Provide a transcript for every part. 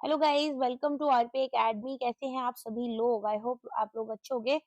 Hello guys, welcome to RP Academy. कैसे हैं आप सभी लोग? आई होप आप लोग अच्छे होंगे।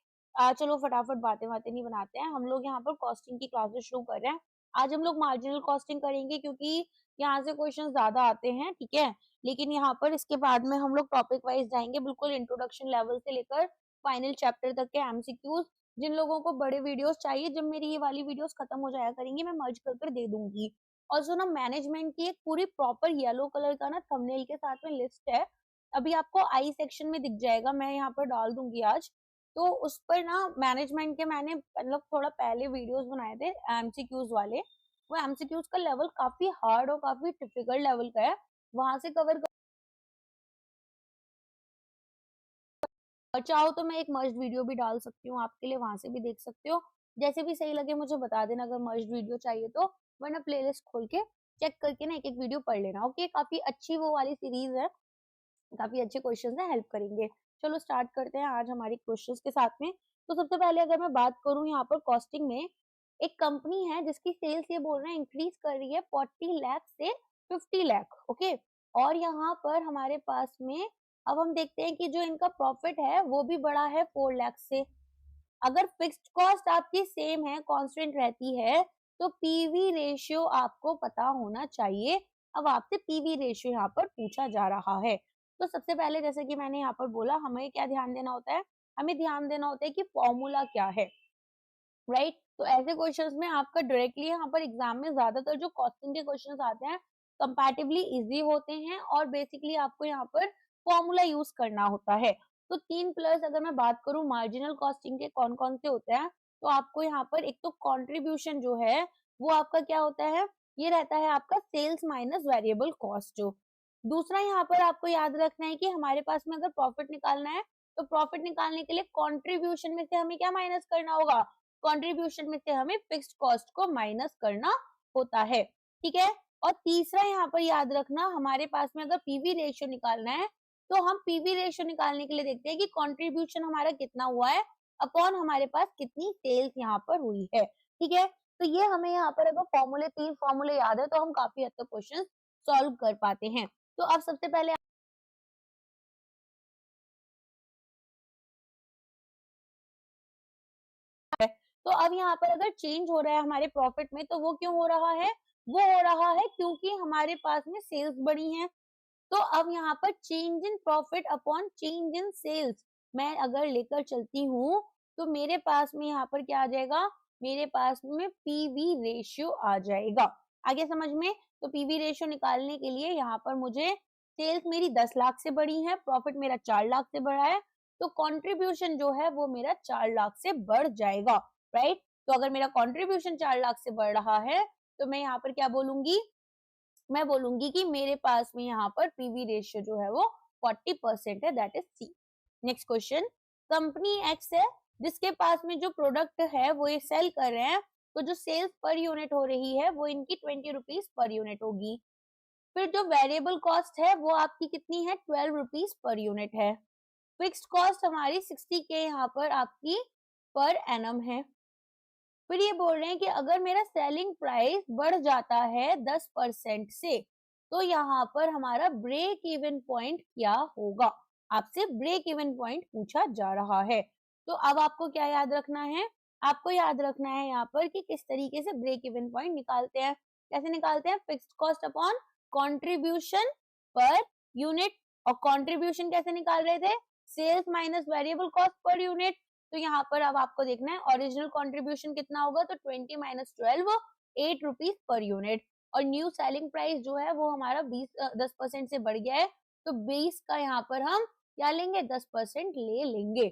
चलो फटाफट बातें बातें नहीं बनाते हैं, हम लोग यहाँ पर कॉस्टिंग की क्लासेस शुरू कर रहे हैं। आज हम लोग मार्जिनल कॉस्टिंग करेंगे क्योंकि यहाँ से क्वेश्चन ज्यादा आते हैं, ठीक है। लेकिन यहाँ पर इसके बाद में हम लोग टॉपिक वाइज जाएंगे, बिल्कुल इंट्रोडक्शन लेवल से लेकर फाइनल चैप्टर तक के एमसीक्यूज। जिन लोगों को बड़े वीडियोस चाहिए, जब मेरी ये वाली वीडियोस खत्म हो जाया करेंगी, मैं मर्ज कर दे दूंगी। और जो ना मैनेजमेंट की एक पूरी प्रॉपर येलो कलर का ना थंबनेल के साथ में लिस्ट है, अभी आपको आई सेक्शन में दिख जाएगा, मैं यहाँ पर डाल दूंगी आज। तो उस पर ना मैनेजमेंट के मैंने मतलब थोड़ा पहले वीडियोस बनाए थे एमसीक्यूज वाले। वो एमसीक्यूज का लेवल काफी हार्ड और काफी डिफिकल्ट लेवल का है, वहां से कवर और चाहो तो मैं एक मर्ज वीडियो भी डाल सकती हूँ आपके लिए, वहां से भी देख सकते हो। जैसे भी सही लगे मुझे बता देना, अगर मर्ज वीडियो चाहिए तो, वरना प्लेलिस्ट खोल के चेक करके ना एक एक वीडियो पढ़ लेना। ओके, काफी अच्छी वो वाली सीरीज है, काफी अच्छे क्वेश्चंस हैं, हेल्प करेंगे। चलो स्टार्ट करते हैं आज हमारी क्वेश्चंस के साथ में। तो सबसे पहले अगर मैं बात करूं यहाँ पर कॉस्टिंग में, एक कंपनी है जिसकी सेल्स ये बोल रहे हैं इंक्रीज कर रही है 40 लाख से 50 लाख। ओके, और यहाँ पर हमारे पास में अब हम देखते हैं कि जो इनका प्रॉफिट है वो भी बड़ा है 4 लाख से। अगर फिक्स्ड कॉस्ट आपकी सेम है, कांस्टेंट रहती है, तो पीवी रेशियो आपको पता होना चाहिए। अब आपसे पीवी रेशियो यहाँ पर पूछा जा रहा है। तो सबसे पहले जैसे कि मैंने यहाँ पर बोला, हमें क्या ध्यान देना होता है? हमें ध्यान देना होता है कि फॉर्मूला क्या है, राइट। तो ऐसे क्वेश्चंस में आपका डायरेक्टली यहाँ पर एग्जाम में ज्यादातर जो कॉस्टिंग के क्वेश्चंस आते हैं कंपैरेटिवली इजी होते हैं, और बेसिकली आपको यहाँ पर फॉर्मूला यूज करना होता है। तो 3+ अगर मैं बात करूं मार्जिनल कॉस्टिंग के कौन कौन से होते हैं, तो आपको यहाँ पर एक तो कंट्रीब्यूशन जो है वो आपका क्या होता है, ये रहता है आपका सेल्स माइनस वेरिएबल कॉस्ट। जो दूसरा यहाँ पर आपको याद रखना है कि हमारे पास में अगर प्रॉफिट निकालना है, तो प्रॉफिट निकालने के लिए कंट्रीब्यूशन में से हमें क्या माइनस करना होगा? कंट्रीब्यूशन में से हमें फिक्स्ड कॉस्ट को माइनस करना होता है, ठीक है। और तीसरा यहाँ पर याद रखना, हमारे पास में अगर पीवी रेशियो निकालना है, तो हम पीवी रेशियो निकालने के लिए देखते हैं कि कंट्रीब्यूशन हमारा कितना हुआ है अपॉन हमारे पास कितनी सेल्स यहाँ पर हुई है, ठीक है। तो ये हमें यहाँ पर अगर फॉर्मूले 3 फॉर्मूले याद है, तो हम काफी हद तक क्वेश्चन सॉल्व कर पाते हैं। तो अब सबसे पहले तो अब यहाँ पर अगर चेंज हो रहा है हमारे प्रॉफिट में, तो वो क्यों हो रहा है? वो हो रहा है क्योंकि हमारे पास में सेल्स बढ़ी हैं। तो अब यहाँ पर change in profit upon change in sales मैं अगर लेकर चलती हूँ, तो मेरे पास में यहाँ पर क्या आ जाएगा? मेरे पास में पीवी रेशियो आ जाएगा। आगे समझ में? तो पीवी रेशियो निकालने के लिए यहाँ पर मुझे सेल्स मेरी 10 लाख से बढ़ी है, प्रॉफिट मेरा 4 लाख से बढ़ा है, तो कंट्रीब्यूशन जो है वो मेरा 4 लाख से बढ़ जाएगा, राइट। तो अगर मेरा कंट्रीब्यूशन 4 लाख से बढ़ रहा है, तो मैं यहाँ पर क्या बोलूंगी? मैं बोलूंगी कि मेरे पास में यहाँ पर पीवी रेशियो जो है वो 40% है, that is C. Next question, company X है जिसके पास में जो प्रोडक्ट है वो ये सेल कर रहे हैं, तो जो सेल्स पर यूनिट हो रही है वो इनकी 20 रुपीज पर यूनिट होगी। फिर जो वेरिएबल कॉस्ट है वो आपकी कितनी है? 12 रुपीज पर यूनिट है। फिक्स्ड कॉस्ट हमारी 60 के यहाँ पर आपकी पर एनम है। फिर ये बोल रहे हैं कि अगर मेरा सेलिंग प्राइस बढ़ जाता है 10% से, तो यहाँ पर हमारा ब्रेक इवन पॉइंट क्या होगा? आपसे ब्रेक इवन पॉइंट पूछा जा रहा है। तो अब आपको क्या याद रखना है? आपको याद रखना है यहाँ पर कि किस तरीके से ब्रेक इवन पॉइंट निकालते हैं। कैसे निकालते हैं? Fixed cost upon contribution per unit. और कंट्रीब्यूशन कैसे निकाल रहे थे? Sales minus variable cost per unit. तो यहाँ पर अब आपको देखना है ओरिजिनल कंट्रीब्यूशन कितना होगा, तो 20 माइनस 12 8 रुपीज पर यूनिट। और न्यू सेलिंग प्राइस जो है वो हमारा 10% से बढ़ गया है, तो 20 का यहाँ पर हम क्या लेंगे? 10% ले लेंगे।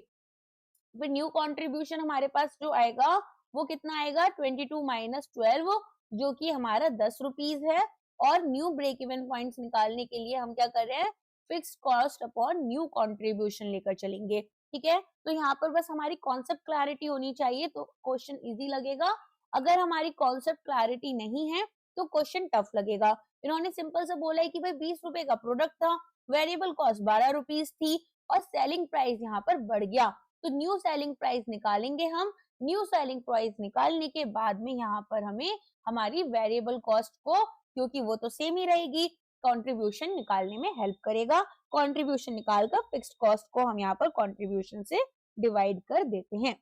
फिर न्यू कंट्रीब्यूशन हमारे पास जो आएगा वो कितना आएगा? 22 माइनस 12, जो कि हमारा 10 रुपीज है। और न्यू ब्रेक इवन पॉइंट्स निकालने के लिए हम क्या कर रहे हैं? Fixed cost upon new contribution लेकर चलेंगे, ठीक है। तो यहाँ पर बस हमारी कॉन्सेप्ट क्लैरिटी होनी चाहिए, तो क्वेश्चन इजी लगेगा। अगर हमारी कॉन्सेप्ट क्लैरिटी नहीं है तो क्वेश्चन टफ लगेगा। इन्होंने सिंपल से बोला है कि भाई 20 रुपए का प्रोडक्ट था, वेरिएबल कॉस्ट 12 रुपीज थी, और सेलिंग प्राइस यहाँ पर बढ़ गया, तो न्यू सेलिंग प्राइस निकालेंगे हम। न्यू सेलिंग प्राइस निकालने के बाद में यहाँ पर हमें हमारी वेरिएबल कॉस्ट को, क्योंकि वो तो सेम ही रहेगी, कंट्रीब्यूशन निकालने में हेल्प करेगा। कंट्रीब्यूशन निकालकर फिक्स्ड कॉस्ट को हम यहाँ पर कंट्रीब्यूशन से डिवाइड कर देते हैं।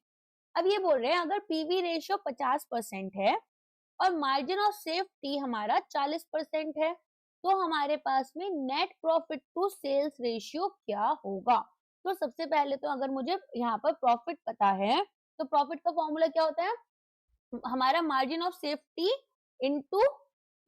अब ये बोल रहे हैं अगर पीवी रेशियो 50% है और मार्जिन ऑफ सेफ्टी हमारा 40% है, तो हमारे पास में net profit to sales ratio क्या होगा। तो सबसे पहले तो अगर मुझे यहाँ पर प्रॉफिट पता है, तो प्रॉफिट का फॉर्मूला क्या होता है, हमारा margin of safety into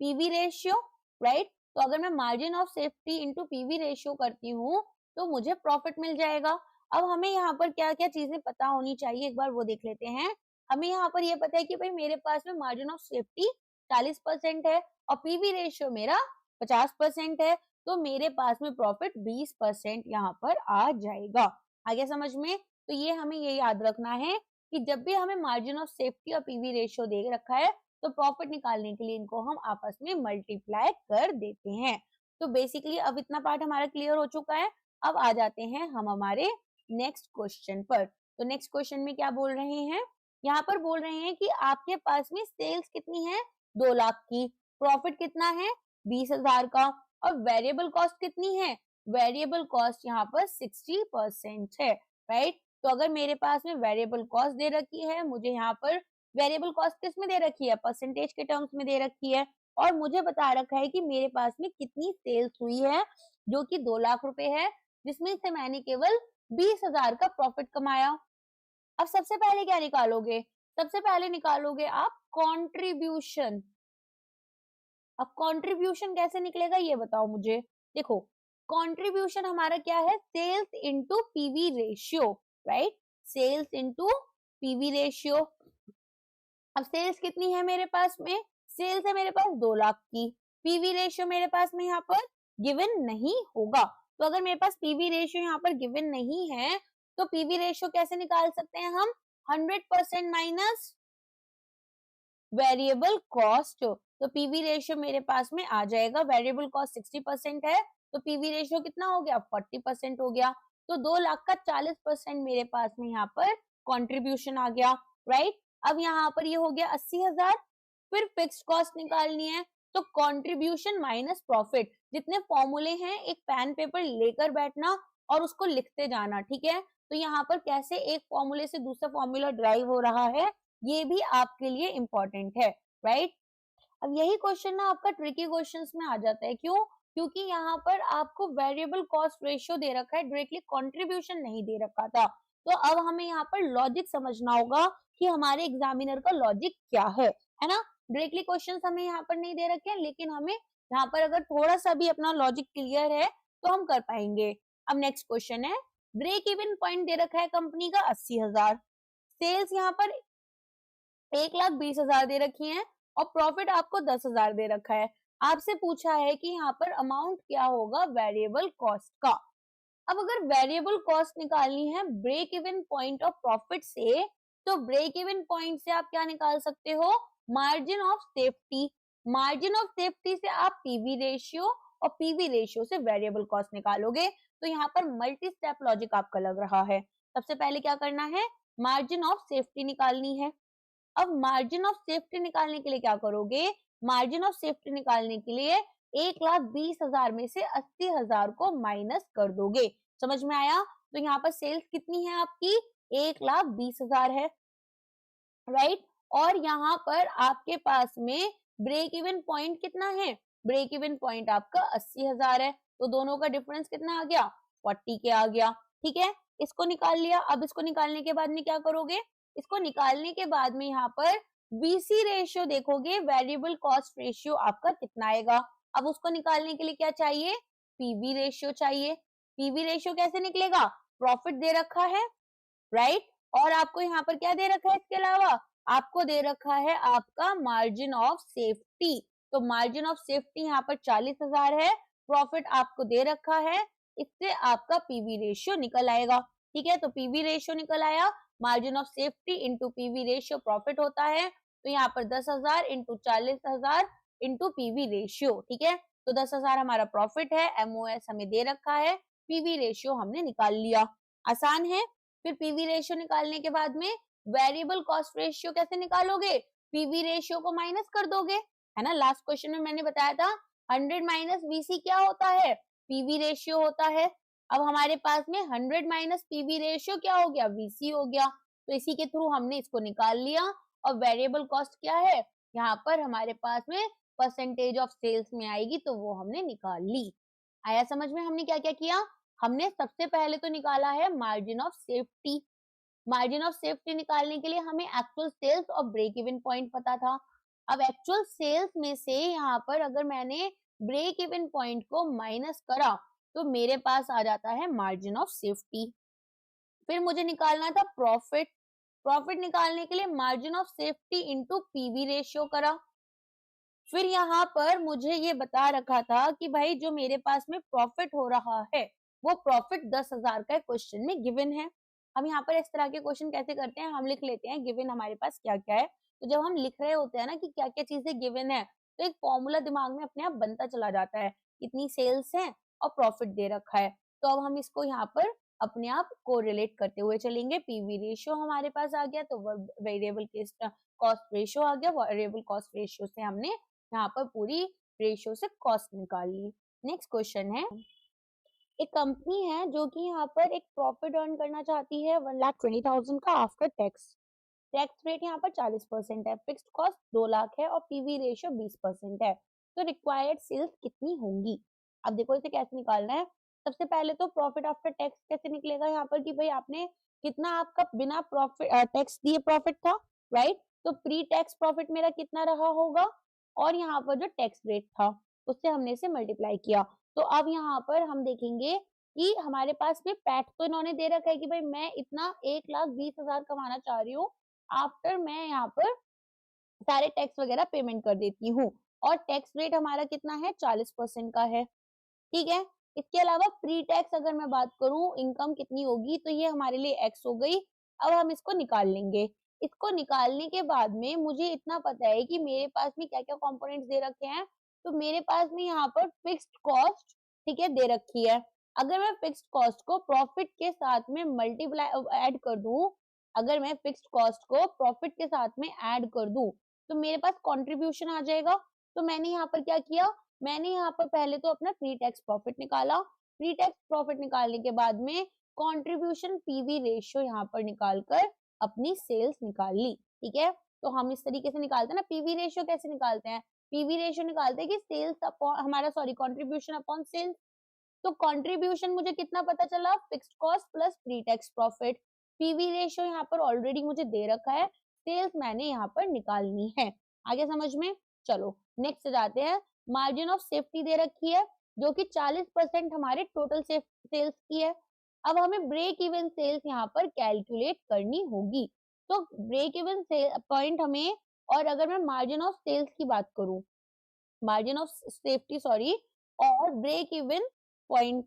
PV ratio, right. तो अगर मैं margin of safety into PV ratio करती हूँ तो मुझे प्रॉफिट मिल जाएगा। अब हमें यहाँ पर क्या क्या चीजें पता होनी चाहिए, एक बार वो देख लेते हैं। हमें यहाँ पर ये पता है कि भाई मेरे पास में मार्जिन ऑफ सेफ्टी 40% है और पीवी रेशियो मेरा 50% है, तो मेरे पास में प्रॉफिट 20% यहाँ पर आ जाएगा। आगे समझ में? तो ये हमें ये याद रखना है कि जब भी हमें मार्जिन ऑफ सेफ्टी और पीवी रेशियो दे रखा है तो प्रॉफिट निकालने के लिए इनको हम आपस में मल्टीप्लाई कर देते हैं। तो बेसिकली अब इतना पार्ट हमारा क्लियर हो चुका है। अब आ जाते हैं हम हमारे नेक्स्ट क्वेश्चन पर। तो नेक्स्ट क्वेश्चन में क्या बोल रहे हैं, यहाँ पर बोल रहे हैं कि आपके पास में सेल्स कितनी है 2 लाख की, प्रॉफिट कितना है 20,000 का, और वेरिएबल कॉस्ट कितनी है, वेरिएबल कॉस्ट यहाँ पर 60% है, राइट। तो अगर मेरे पास में वेरिएबल कॉस्ट दे रखी है, मुझे यहाँ पर वेरिएबल कॉस्ट किस में दे रखी है, परसेंटेज के टर्म्स में दे रखी है, और मुझे बता रखा है कि मेरे पास में कितनी सेल्स हुई है जो कि 2 लाख रुपए है, जिसमें से मैंने केवल 20,000 का प्रॉफिट कमाया। अब सबसे पहले क्या निकालोगे, सबसे पहले निकालोगे आप कंट्रीब्यूशन। अब कंट्रीब्यूशन कैसे निकलेगा ये बताओ मुझे। देखो कंट्रीब्यूशन हमारा क्या है, sales into PV ratio, right, sales into PV ratio. अब सेल्स कितनी है मेरे पास में, सेल्स है मेरे पास 2 लाख की, पीवी रेशियो मेरे पास में यहाँ पर गिवन नहीं होगा। तो अगर मेरे पास पीवी रेशियो यहाँ पर गिवन नहीं है तो पीवी रेशियो कैसे निकाल सकते हैं हम, 100% माइनस वेरिएबल कॉस्ट। तो पीवी रेशियो मेरे पास में आ जाएगा, वेरिएबल कॉस्ट 60% है तो पीवी रेशियो कितना हो गया 40% हो गया। तो 2 लाख का 40% मेरे पास में यहाँ पर कंट्रीब्यूशन आ गया, राइट। अब यहाँ पर ये हो गया 80,000। फिर फिक्स्ड कॉस्ट निकालनी है, तो कंट्रीब्यूशन माइनस प्रॉफिट, जितने फॉर्मूले हैं एक पेन पेपर लेकर बैठना और उसको लिखते जाना, ठीक है। तो यहाँ पर कैसे एक फॉर्मूले से दूसरा फॉर्मूला ड्राइव हो रहा है ये भी आपके लिए इंपॉर्टेंट है, राइट। अब यही क्वेश्चन ना आपका ट्रिकी क्वेश्चंस में आ जाता है, क्यों, क्योंकि यहाँ पर आपको वेरिएबल कॉस्ट रेशियो दे रखा है, डायरेक्टली कंट्रीब्यूशन नहीं दे रखा था। तो अब हमें यहाँ पर लॉजिक समझना होगा कि हमारे एग्जामिनर का लॉजिक क्या है ना। डायरेक्टली क्वेश्चंस हमें यहाँ पर नहीं दे रखे हैं, लेकिन हमें यहाँ पर अगर थोड़ा सा भी अपना लॉजिक क्लियर है तो हम कर पाएंगे। अब नेक्स्ट क्वेश्चन है, ब्रेक इवन पॉइंट दे रखा है कंपनी का 80,000, सेल्स यहाँ पर 1,20,000 दे रखी है और प्रॉफिट आपको 10,000 दे रखा है। आपसे पूछा है कि यहाँ पर अमाउंट क्या होगा वेरिएबल कॉस्ट का। अब अगर वेरिएबल कॉस्ट निकालनी है break even point of profit से, तो ब्रेक इवन पॉइंट से आप क्या निकाल सकते हो, margin of safety. Margin of safety से आप पीवी रेशियो और पीवी रेशियो से वेरिएबल कॉस्ट निकालोगे। तो यहाँ पर मल्टी स्टेप लॉजिक आपका लग रहा है। सबसे पहले क्या करना है, मार्जिन ऑफ सेफ्टी निकालनी है। अब मार्जिन ऑफ सेफ्टी निकालने के लिए क्या करोगे, मार्जिन ऑफ सेफ्टी निकालने के लिए 1,20,000 में से 80,000 को माइनस कर दोगे। समझ में आया। तो यहाँ पर सेल्स कितनी है आपकी 1,20,000 है, राइट। और यहाँ पर आपके पास में ब्रेक इवन पॉइंट कितना है, ब्रेक इवन पॉइंट आपका 80,000 है, तो दोनों का डिफरेंस कितना आ गया 40 के आ गया, ठीक है। इसको निकाल लिया। अब इसको निकालने के बाद में क्या करोगे, इसको निकालने के बाद में यहाँ पर बीसी रेशियो देखोगे, वेरिएबल कॉस्ट रेशियो आपका कितना आएगा। अब उसको निकालने के लिए क्या चाहिए, पीवी रेशियो चाहिए। पीवी रेशियो कैसे निकलेगा, प्रॉफिट दे रखा है, राइट, और आपको यहाँ पर क्या दे रखा है, इसके अलावा आपको दे रखा है आपका मार्जिन ऑफ सेफ्टी। तो मार्जिन ऑफ सेफ्टी यहाँ पर 40,000 है, प्रॉफिट आपको दे रखा है, इससे आपका पीवी रेशियो निकल आएगा, ठीक है। तो पीवी रेशियो निकल आया, margin of safety into PV ratio profit होता है। तो यहाँ पर 10,000 इंटू 40,000 इंटू पीवी रेशियो, ठीक है। तो 10,000 हमारा प्रॉफिट है, एमओएस हमें दे रखा है, पीवी रेशियो हमने निकाल लिया, आसान है। फिर पीवी रेशियो निकालने के बाद में वेरिएबल कॉस्ट रेशियो कैसे निकालोगे, पीवी रेशियो को माइनस कर दोगे, है ना। लास्ट क्वेश्चन में मैंने बताया था 100 माइनस वीसी क्या होता है? पीवी रेशियो होता है। अब हमारे पास में 100 माइनस पीवी रेशियो क्या हो गया? वीसी हो गया। तो इसी के थ्रू हमने इसको निकाल लिया। और वेरिएबल कॉस्ट क्या है? यहाँ पर हमारे पास में परसेंटेज ऑफ सेल्स में आएगी, तो वो हमने निकाल ली। आया समझ में हमने क्या क्या किया? हमने सबसे पहले तो निकाला है margin of safety. Margin of safety निकालने के लिए हमें एक्चुअल सेल्स और ब्रेक इवन पॉइंट पता था। अब एक्चुअल सेल्स में से यहाँ पर अगर मैंने ब्रेक इवन पॉइंट को माइनस करा, तो मेरे पास आ जाता है मार्जिन ऑफ सेफ्टी। फिर मुझे निकालना था प्रॉफिट। प्रॉफिट निकालने के लिए margin of safety into PV ratio करा। फिर यहाँ पर मुझे ये बता रखा था कि भाई जो मेरे पास में प्रॉफिट हो रहा है, वो प्रॉफिट 10,000 का क्वेश्चन में गिवन है। हम यहाँ पर इस तरह के क्वेश्चन कैसे करते हैं, हम लिख लेते हैं गिवन हमारे पास क्या क्या है। तो जब हम लिख रहे होते हैं ना कि क्या क्या चीजें गिवन है, तो एक फॉर्मूला दिमाग में अपने आप बनता चला जाता है, कितनी सेल्स है और प्रॉफिट दे रखा है। तो अब हम इसको यहाँ पर अपने आप कोरिलेट करते हुए चलेंगे। पीवी रेशियो हमारे पास आ गया, तो वेरिएबल कॉस्ट रेशियो आ गया। वेरिएबल कॉस्ट रेशियो से हमने यहाँ पर पूरी रेशियो से कॉस्ट निकाल ली। नेक्स्ट क्वेश्चन है, एक कंपनी है जो कि यहाँ पर एक प्रॉफिट अर्न करना चाहती है 1,20,000 का आफ्टर टैक्स। टैक्स रेट यहाँ पर 40% है, फिक्स्ड कॉस्ट 2 लाख है और पीवी रेशियो 20% है। तो रिक्वायर्ड सेल्स कितनी होंगी? अब देखो इसे कैसे निकालना है। सबसे पहले तो प्रॉफिट आफ्टर टैक्स कैसे निकलेगा यहाँ पर कि भाई आपने कितना आपका बिना प्रॉफिट टैक्स दिए प्रॉफिट था, राइट? तो प्री टैक्स प्रॉफिट मेरा कितना रहा होगा, और यहाँ पर जो टैक्स रेट था उससे हमने इसे मल्टीप्लाई किया। तो अब यहाँ पर हम देखेंगे कि हमारे पास में पैट तो इन्होंने दे रखा है कि भाई मैं इतना 1,20,000 कमाना चाह रही हूँ, आफ्टर मैं यहाँ पर सारे टैक्स वगैरह पेमेंट कर देती हूँ, और टैक्स रेट हमारा कितना है? 40% का है, ठीक है। इसके अलावा प्री टैक्स अगर मैं बात करूं इनकम कितनी होगी, तो ये हमारे लिए एक्स हो गई। अब हम इसको निकाल लेंगे। इसको निकालने के बाद में मुझे इतना पता है कि मेरे पास में क्या क्या कंपोनेंट्स दे रखे हैं। तो मेरे पास में यहाँ पर फिक्स्ड कॉस्ट, ठीक है, दे रखी है। अगर मैं फिक्स्ड कॉस्ट को प्रॉफिट के साथ में मल्टीप्लाई ऐड कर दूं, अगर मैं फिक्स्ड कॉस्ट को प्रॉफिट के साथ में ऐड कर दूं, तो मेरे पास कंट्रीब्यूशन आ जाएगा। तो मैंने यहाँ पर क्या किया, मैंने यहाँ पर पहले तो अपना प्री टैक्स प्रॉफिट निकाला। प्री टैक्स प्रॉफिट निकालने के बाद में कंट्रीब्यूशन पीवी रेशियो यहाँ पर निकालकर अपनी सेल्स निकाल ली, ठीक है। तो हम इस तरीके से निकालते हैं ना। पीवी रेशियो कैसे निकालते हैं? पीवी रेशियो निकालते हैं कि सेल्स अपॉन हमारा कंट्रीब्यूशन अपॉन सेल्स। तो कंट्रीब्यूशन मुझे कितना पता चला? Fixed cost plus pre tax profit. PV ratio यहाँ पर ऑलरेडी मुझे दे रखा है, सेल्स मैंने यहाँ पर निकालनी है। आगे समझ में? चलो नेक्स्ट जाते हैं। मार्जिन ऑफ सेफ्टी दे रखी है जो कि 40% हमारे टोटल सेल्स की है। अब हमें ब्रेक इवन सेल्स यहाँ पर कैलकुलेट करनी होगी। तो ब्रेक इवन पॉइंट हमें, और अगर मैं मार्जिन ऑफ सेल्स की बात करूं, मार्जिन ऑफ सेफ्टी सॉरी, और ब्रेक इवन पॉइंट,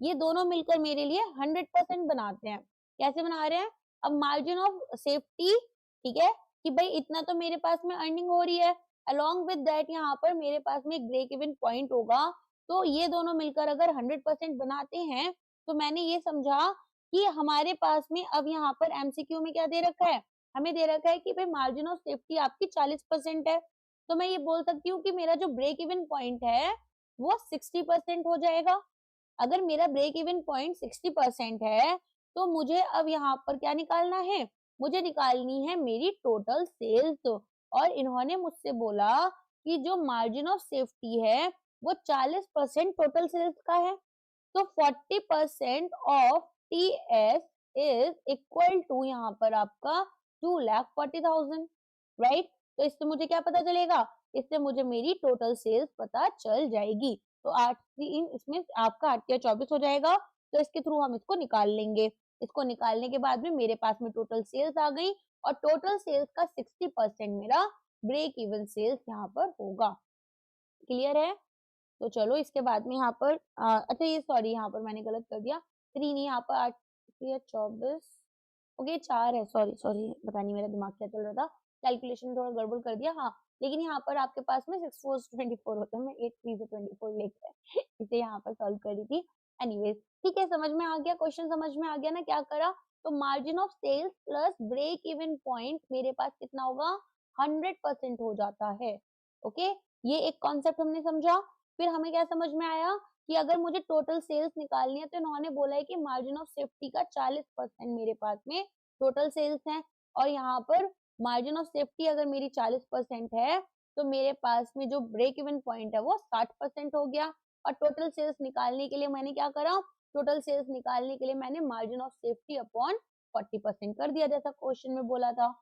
ये दोनों मिलकर मेरे लिए 100% बनाते हैं। कैसे बना रहे हैं? अब मार्जिन ऑफ सेफ्टी, ठीक है, कि भाई इतना तो मेरे पास में अर्निंग हो रही है, अलोंग विद दैट यहाँ पर मेरे पास में एक ब्रेक इवन पॉइंट होगा। तो ये दोनों मिलकर अगर 100% बनाते हैं, तो मैंने ये समझा कि हमारे पास में अब यहाँ पर एमसीक्यू में क्या दे रखा है? हमें दे रखा है कि भाई मार्जिन ऑफ सेफ्टी आपकी 40% है। तो मैं ये बोल सकती हूँ कि मेरा जो ब्रेक इवन पॉइंट है वो 60% हो जाएगा। अगर मेरा ब्रेक इवन पॉइंट 60% है, तो मुझे अब यहाँ पर क्या निकालना है? मुझे निकालनी है मेरी टोटल सेल्स। और इन्होंने मुझसे बोला कि जो मार्जिन ऑफ सेफ्टी है वो 40% टोटल सेल्स का है। तो 40% of T S is equal to यहाँ पर आपका 2,40,000, राइट? तो इससे मुझे क्या पता चलेगा? इससे मुझे मेरी टोटल सेल्स पता चल जाएगी। तो 8 इसमें आपका 8 या 24 हो जाएगा। तो इसके थ्रू हम इसको निकाल लेंगे। इसको निकालने के बाद में मेरे पास में टोटल सेल्स आ गई, और टोटल सेल्स का 60% मेरा ब्रेक इवन सेल्स यहाँ पर होगा। क्लियर है? तो चलो इसके बाद में यहाँ पर अच्छा ये सॉरी यहाँ पर मैंने गलत कर दिया, 3 नहीं, यहाँ पर 8 या 24, ओके 4 है, सॉरी सॉरी, पता नहीं मेरा दिमाग क्या चल रहा था, कैलकुलेशन थोड़ा गड़बड़ कर दिया। हाँ, लेकिन यहाँ पर आपके पास में 6 4 24 होता है, मैं 8 3 से 24 लेकर इसे यहाँ पर सॉल्व करी थी। एनीवेज ठीक है, समझ में आ गया, क्वेश्चन समझ में आ गया ना क्या करा। तो margin of sales plus break even point मेरे पास कितना होगा? 100% हो जाता है। ओके, ये एक कॉन्सेप्ट हमने समझा। फिर हमें क्या समझ में आया कि अगर मुझे टोटल सेल्स निकालनी है तो इन्होंने बोला है कि मार्जिन ऑफ सेफ्टी का 40% मेरे पास में टोटल सेल्स है, और यहाँ पर मार्जिन ऑफ सेफ्टी अगर मेरी 40% है तो मेरे पास में जो ब्रेक इवन पॉइंट है वो 60% हो गया। और टोटल सेल्स निकालने के लिए मैंने क्या करा, टोटल सेल्स निकालने के लिए मैंने मार्जिन ऑफ सेफ्टी अपॉन 40% कर दिया, जैसा क्वेश्चन में बोला था।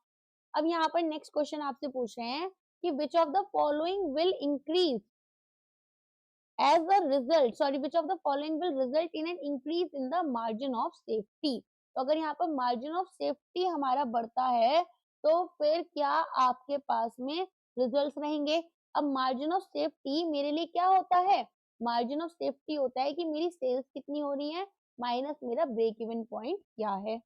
अब यहाँ पर नेक्स्ट क्वेश्चन आपसे पूछ रहे हैं कि which of the following will increase as a result, sorry, which of the following will result in an increase in the margin of safety। तो अगर यहाँ पर मार्जिन ऑफ सेफ्टी हमारा बढ़ता है तो फिर क्या आपके पास में रिजल्ट्स रहेंगे। अब मार्जिन ऑफ सेफ्टी मेरे लिए क्या होता है, मार्जिन ऑफ सेफ्टी होता है कि मेरी सेल्स कितनी हो रही है माइनस मेरा ब्रेक इवन पॉइंट क्या है,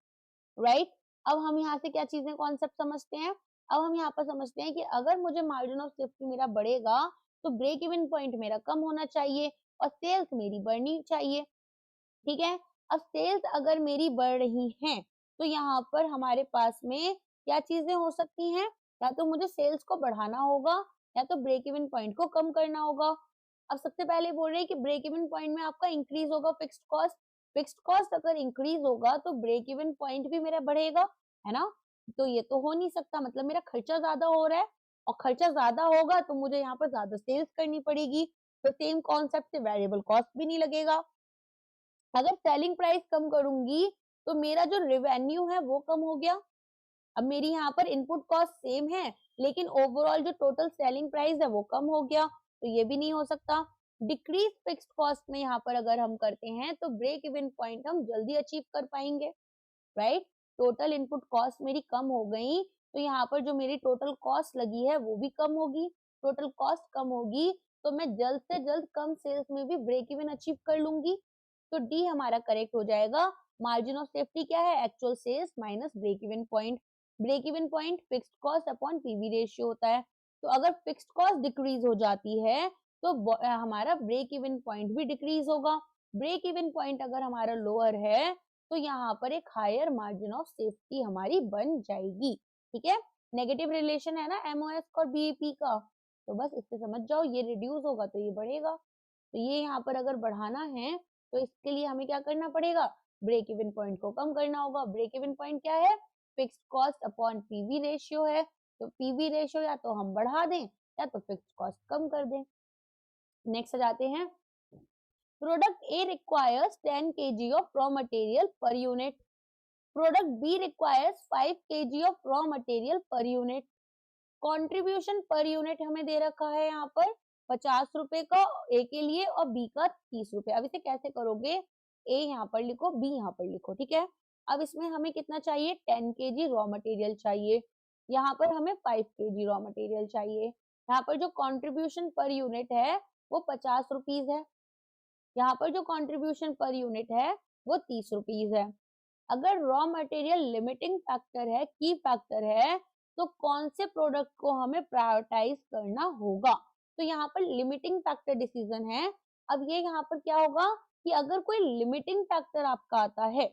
राइट। अब हम यहाँ से क्या चीजें कॉन्सेप्ट समझते हैं, अब हम यहाँ पर समझते हैं कि अगर मुझे मार्जिन ऑफ सेफ्टी मेरा बढ़ेगा तो ब्रेक इवन पॉइंट मेरा कम होना चाहिए और सेल्स मेरी बढ़नी चाहिए, ठीक है। अब सेल्स अगर मेरी बढ़ रही हैं तो यहाँ पर हमारे पास में क्या चीजें हो सकती हैं, या तो मुझे सेल्स को बढ़ाना होगा या तो ब्रेक इवन पॉइंट को कम करना होगा। अब सबसे पहले बोल रहे हैं कि ब्रेक इवन पॉइंट में आपका इंक्रीज होगा फिक्स्ड कॉस्ट, फिक्स्ड कॉस्ट अगर इंक्रीज होगा तो ब्रेक इवन पॉइंट भी मेरा बढ़ेगा, है ना। तो ये तो हो नहीं सकता, मतलब मेरा खर्चा ज्यादा हो रहा है और खर्चा ज्यादा होगा तो मुझे यहाँ पर ज्यादा सेल्स करनी पड़ेगी, तो सेम कॉन्सेप्ट से वेरिएबल कॉस्ट भी नहीं लगेगा। अगर सेलिंग प्राइस कम करूंगी तो मेरा जो रेवेन्यू है वो कम हो गया। अब मेरी यहाँ पर इनपुट कॉस्ट सेम है लेकिन ओवरऑल जो टोटल सेलिंग प्राइस है वो कम हो गया, तो ये भी नहीं हो सकता। डिक्रीज फिक्स्ड कॉस्ट में यहाँ पर अगर हम करते हैं तो ब्रेक इवन पॉइंट हम जल्दी अचीव कर पाएंगे, राइट। टोटल इनपुट कॉस्ट मेरी कम हो गई तो यहाँ पर जो मेरी टोटल कॉस्ट लगी है वो भी कम होगी, टोटल कॉस्ट कम होगी तो मैं जल्द से जल्द कम सेल्स में भी ब्रेक इवन अचीव कर लूंगी। तो डी हमारा करेक्ट हो जाएगा। मार्जिन ऑफ सेफ्टी क्या है, actual sales minus break even point. Break even point fixed cost upon PV ratio होता है, तो अगर फिक्स्ड कॉस्ट डिक्रीज हो जाती है तो हमारा ब्रेक इवन पॉइंट भी डिक्रीज होगा। ब्रेक इवन पॉइंट अगर हमारा लोअर है तो यहाँ पर एक हायर मार्जिन ऑफ सेफ्टी हमारी बन जाएगी, ठीक है। नेगेटिव रिलेशन है ना एमओएस और बीईपी का, तो बस इससे समझ जाओ ये रिड्यूस होगा तो ये बढ़ेगा, तो ये यहाँ पर अगर बढ़ाना है तो इसके लिए हमें क्या करना पड़ेगा, ब्रेक इवन पॉइंट को कम करना होगा। ब्रेक इवन पॉइंट क्या है, fixed cost upon PV ratio है, तो पीवी रेशियो या तो हम बढ़ा दें या तो फिक्स्ड कॉस्ट कम कर दें। नेक्स्ट जाते हैं, product A requires 10 kg of raw material per unit, product B requires 5 kg of raw material per unit। Contribution per unit हमें दे रखा है यहाँ पर 50 रुपए का ए के लिए और बी का 30 रुपए। अब इसे कैसे करोगे, ए यहाँ पर लिखो बी यहाँ पर लिखो, ठीक है। अब इसमें हमें कितना चाहिए, 10 kg रॉ मटेरियल चाहिए, यहाँ पर हमें 5 kg रॉ मटेरियल चाहिए। यहाँ पर जो कंट्रीब्यूशन पर यूनिट है वो 50 रुपीज है, यहाँ पर जो कंट्रीब्यूशन पर यूनिट है वो 30 रुपीज है। अगर रॉ मटेरियल लिमिटिंग फैक्टर है, की फैक्टर है, तो कौन से प्रोडक्ट को हमें प्रायोरिटाइज करना होगा, तो यहाँ पर लिमिटिंग फैक्टर डिसीजन है। अब ये यहाँ पर क्या होगा कि अगर कोई लिमिटिंग फैक्टर आपका आता है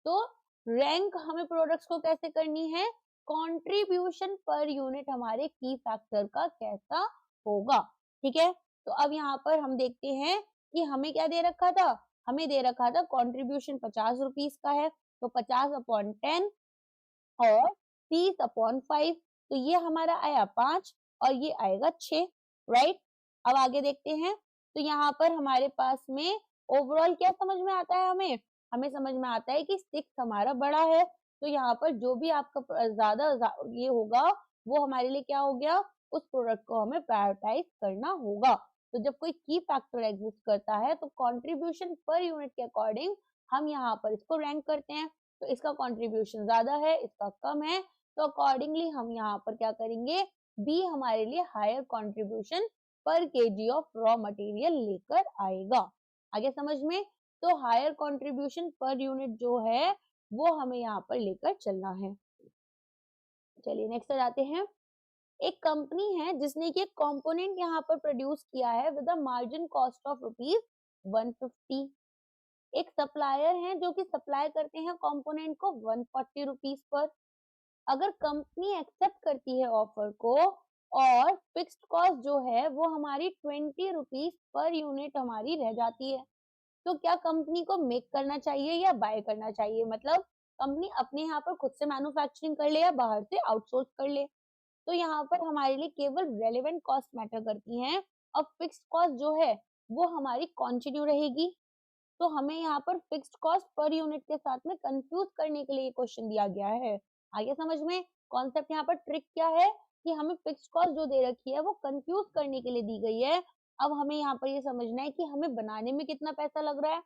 तो रैंक हमें प्रोडक्ट्स को कैसे करनी है, कंट्रीब्यूशन पर यूनिट हमारे की फैक्टर का कैसा होगा, ठीक है। तो अब यहाँ पर हम देखते हैं कि हमें क्या दे रखा था, हमें दे रखा था कंट्रीब्यूशन 50 रुपीज का है, तो 50/10 और 30/5, तो ये हमारा आया 5 और ये आएगा 6, राइट। अब आगे देखते हैं, तो यहाँ पर हमारे पास में ओवरऑल क्या समझ में आता है, हमें हमें समझ में आता है कि 6 हमारा बड़ा है, तो यहाँ पर जो भी आपका ज्यादा ये होगा वो हमारे लिए क्या हो गया, उस प्रोडक्ट को हमें प्रायोरिटाइज करना होगा। तो जब कोई की फैक्टर एग्जिस्ट करता है तो कंट्रीब्यूशन पर यूनिट के अकॉर्डिंग हम यहाँ पर इसको रैंक करते हैं, तो इसका कंट्रीब्यूशन ज्यादा है इसका कम है, तो अकॉर्डिंगली हम यहाँ पर क्या करेंगे, बी हमारे लिए higher contribution per kg of raw material लेकर आएगा। आगे समझ में, तो हायर कंट्रीब्यूशन पर यूनिट जो है वो हमें यहाँ पर लेकर चलना है। चलिए नेक्स्ट आ जाते हैं, एक कंपनी है जिसने कि एक कंपोनेंट यहाँ पर प्रोड्यूस किया है with a margin cost of ₹150। एक सप्लायर है जो कि सप्लाई करते हैं कंपोनेंट को 140 रुपीज पर। अगर कंपनी एक्सेप्ट करती है ऑफर को और फिक्स्ड कॉस्ट जो है वो हमारी 20 रुपीज पर यूनिट हमारी रह जाती है। तो क्या कंपनी को मेक करना चाहिए या बाय करना चाहिए? मतलब कंपनी अपने यहाँ पर खुद से मैन्युफैक्चरिंग कर ले या बाहर से आउटसोर्स कर ले? तो यहाँ पर हमारे लिए केवल रेलेवेंट कॉस्ट मैटर करती हैं और फिक्स्ड कॉस्ट जो है वो हमारी कंटिन्यू रहेगी। तो हमें यहाँ पर फिक्स्ड कॉस्ट पर यूनिट के साथ में कंफ्यूज करने के लिए क्वेश्चन दिया गया है। आगे समझ में? कॉन्सेप्ट यहाँ पर ट्रिक क्या है कि हमें फिक्स्ड कॉस्ट जो दे रखी है वो कंफ्यूज करने के लिए दी गई है। अब हमें यहाँ पर ये समझना है कि हमें बनाने में कितना पैसा लग रहा है।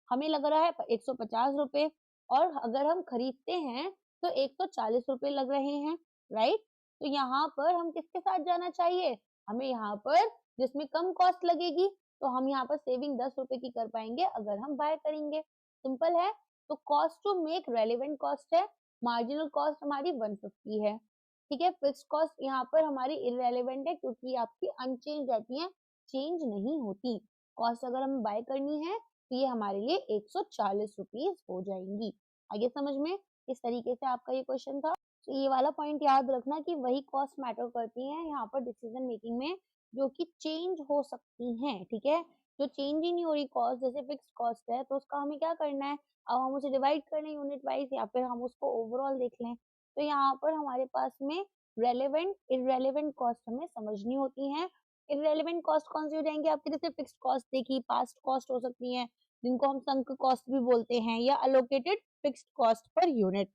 हमें लग रहा है 150 रुपए और अगर हम खरीदते हैं तो 140 रुपए लग रहे हैं, राइट? तो यहाँ पर हम किसके साथ जाना चाहिए? हमें यहाँ पर जिसमें कम कॉस्ट लगेगी, तो हम यहाँ पर सेविंग 10 रुपए की कर पाएंगे अगर हम बाय करेंगे। सिंपल है। तो cost to make relevant cost है, मार्जिनल कॉस्ट हमारी 150 है। ठीक है, फिक्स्ड कॉस्ट यहाँ पर हमारी इररेलेवेंट है क्योंकि आपकी अनचेंज रहती है, चेंज नहीं होती। कॉस्ट अगर हमें बाय करनी है तो ये हमारे लिए 140 रुपीज हो जाएंगी। आगे समझ में? इस तरीके से आपका ये क्वेश्चन था। तो ये वाला पॉइंट याद रखना कि वही कॉस्ट मैटर करती हैं यहाँ पर डिसीजन मेकिंग में जो कि चेंज हो सकती हैं। ठीक है, जो चेंज ही नहीं हो रही कॉस्ट, जैसे फिक्स कॉस्ट है तो उसका हमें क्या करना है? अब हम उसे डिवाइड कर लें यूनिट वाइज या फिर हम उसको ओवरऑल देख लें। तो यहाँ पर हमारे पास में रेलेवेंट इररेलेवेंट कॉस्ट हमें समझनी होती है। इररेलेवेंट कॉस्ट कौन सी हो जाएंगी आपकी? जैसे फिक्स्ड कॉस्ट देखी, पास्ट कॉस्ट हो सकती है जिनको हम संक कॉस्ट भी बोलते हैं, या allocated fixed cost per unit.